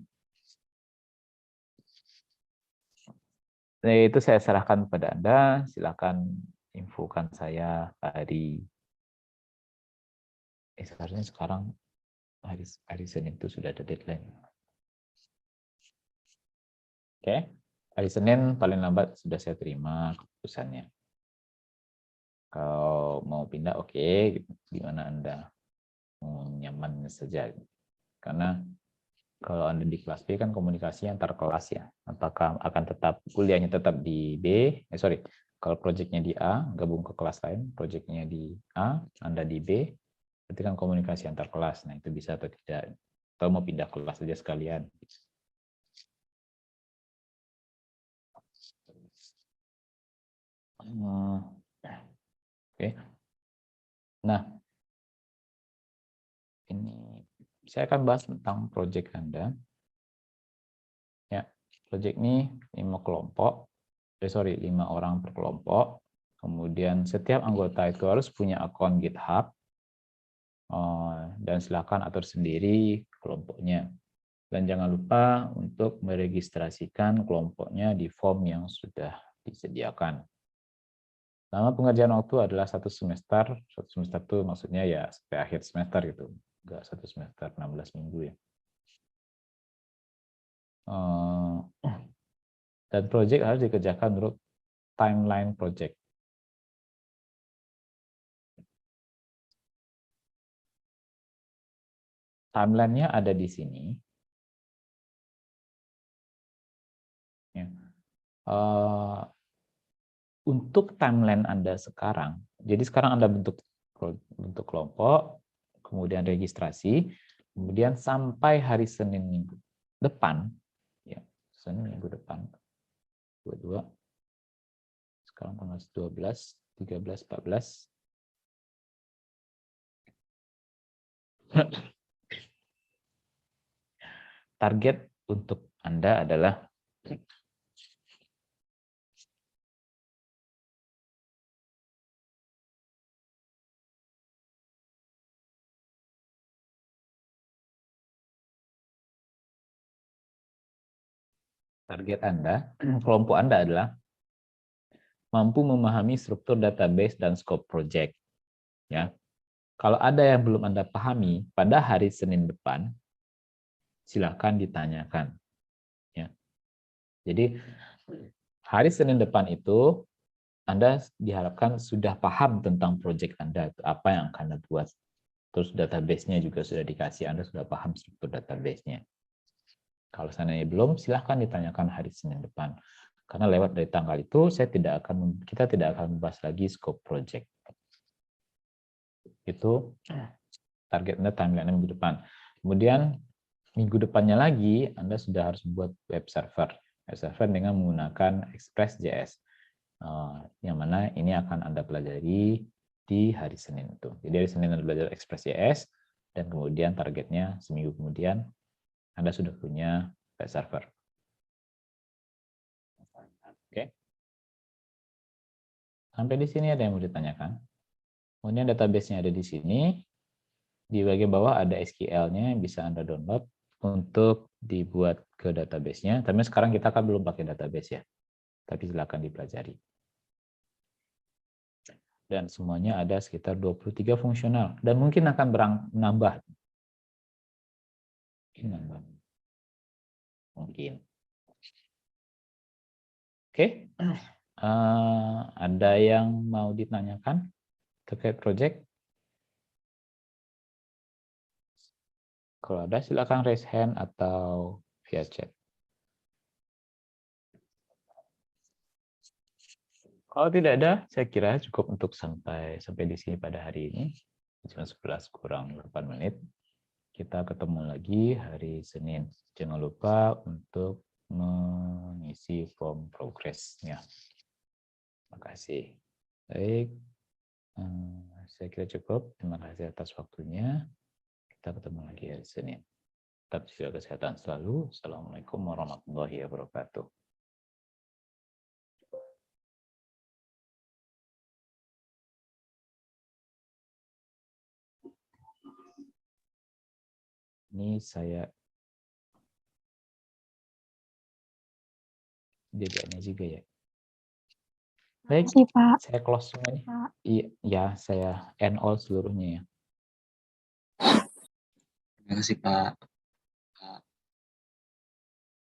Nah, itu saya serahkan pada Anda. Silakan infokan saya hari seharusnya sekarang hari Senin itu sudah ada deadline. Oke. Hari Senin paling lambat sudah saya terima keputusannya. Kalau mau pindah oke, gimana Anda mau nyaman saja. Karena kalau Anda di kelas B kan komunikasi antar kelas ya. Apakah akan tetap kuliahnya tetap di B? Kalau proyeknya di A, gabung ke kelas lain, proyeknya di A, Anda di B, berarti kan komunikasi antar kelas. Nah, itu bisa atau tidak. Atau mau pindah kelas saja sekalian. Oke. Nah, ini saya akan bahas tentang proyek Anda. Ya, proyek ini 5 kelompok. 5 orang per kelompok. Kemudian setiap anggota itu harus punya akun GitHub. Dan silakan atur sendiri kelompoknya. Dan jangan lupa untuk meregistrasikan kelompoknya di form yang sudah disediakan. Lama pengerjaan waktu adalah 1 semester. 1 semester itu maksudnya ya sampai akhir semester gitu. Enggak 1 semester 16 minggu ya. Dan proyek harus dikerjakan menurut timeline project. Timeline-nya ada di sini. Ya. Untuk timeline Anda sekarang, jadi sekarang Anda bentuk kelompok, kemudian registrasi, kemudian sampai hari Senin minggu depan, ya, Senin minggu depan, 22, sekarang tanggal 12, 13, 14, target untuk Anda adalah kelompok Anda adalah mampu memahami struktur database dan scope project. Ya. Kalau ada yang belum Anda pahami pada hari Senin depan, silakan ditanyakan. Ya. Jadi hari Senin depan itu Anda diharapkan sudah paham tentang project Anda, apa yang akan Anda buat. Terus database-nya juga sudah dikasih, Anda sudah paham struktur database-nya. Kalau seandainya belum, silahkan ditanyakan hari Senin depan. Karena lewat dari tanggal itu, kita tidak akan membahas lagi scope project. Itu target Anda timeline minggu depan. Kemudian minggu depannya lagi, Anda sudah harus buat web server. Web server dengan menggunakan Express.js. Yang mana ini akan Anda pelajari di hari Senin itu. Jadi hari Senin Anda belajar Express.js, dan kemudian targetnya seminggu kemudian Anda sudah punya web server. Oke. Sampai di sini ada yang mau ditanyakan? Kemudian database-nya ada di sini. Di bagian bawah ada SQL-nya yang bisa Anda download untuk dibuat ke database-nya. Tapi sekarang kita kan belum pakai database ya. Tapi silakan dipelajari. Dan semuanya ada sekitar 23 fungsional. Dan mungkin akan menambah. Mungkin. Oke. Ada yang mau ditanyakan terkait project? Kalau ada, silakan raise hand atau via chat. Kalau tidak ada, saya kira cukup untuk sampai di sini pada hari ini. Jam 11 kurang 8 menit. Kita ketemu lagi hari Senin. Jangan lupa untuk mengisi form progress-nya. Terima kasih. Baik, saya kira cukup. Terima kasih atas waktunya. Kita ketemu lagi hari Senin. Tetap jaga kesehatan selalu. Assalamualaikum warahmatullahi wabarakatuh. Ini saya DB-nya juga ya. Baik, Pak. saya close semuanya. Iya, ya, saya end all seluruhnya ya. Terima kasih, Pak.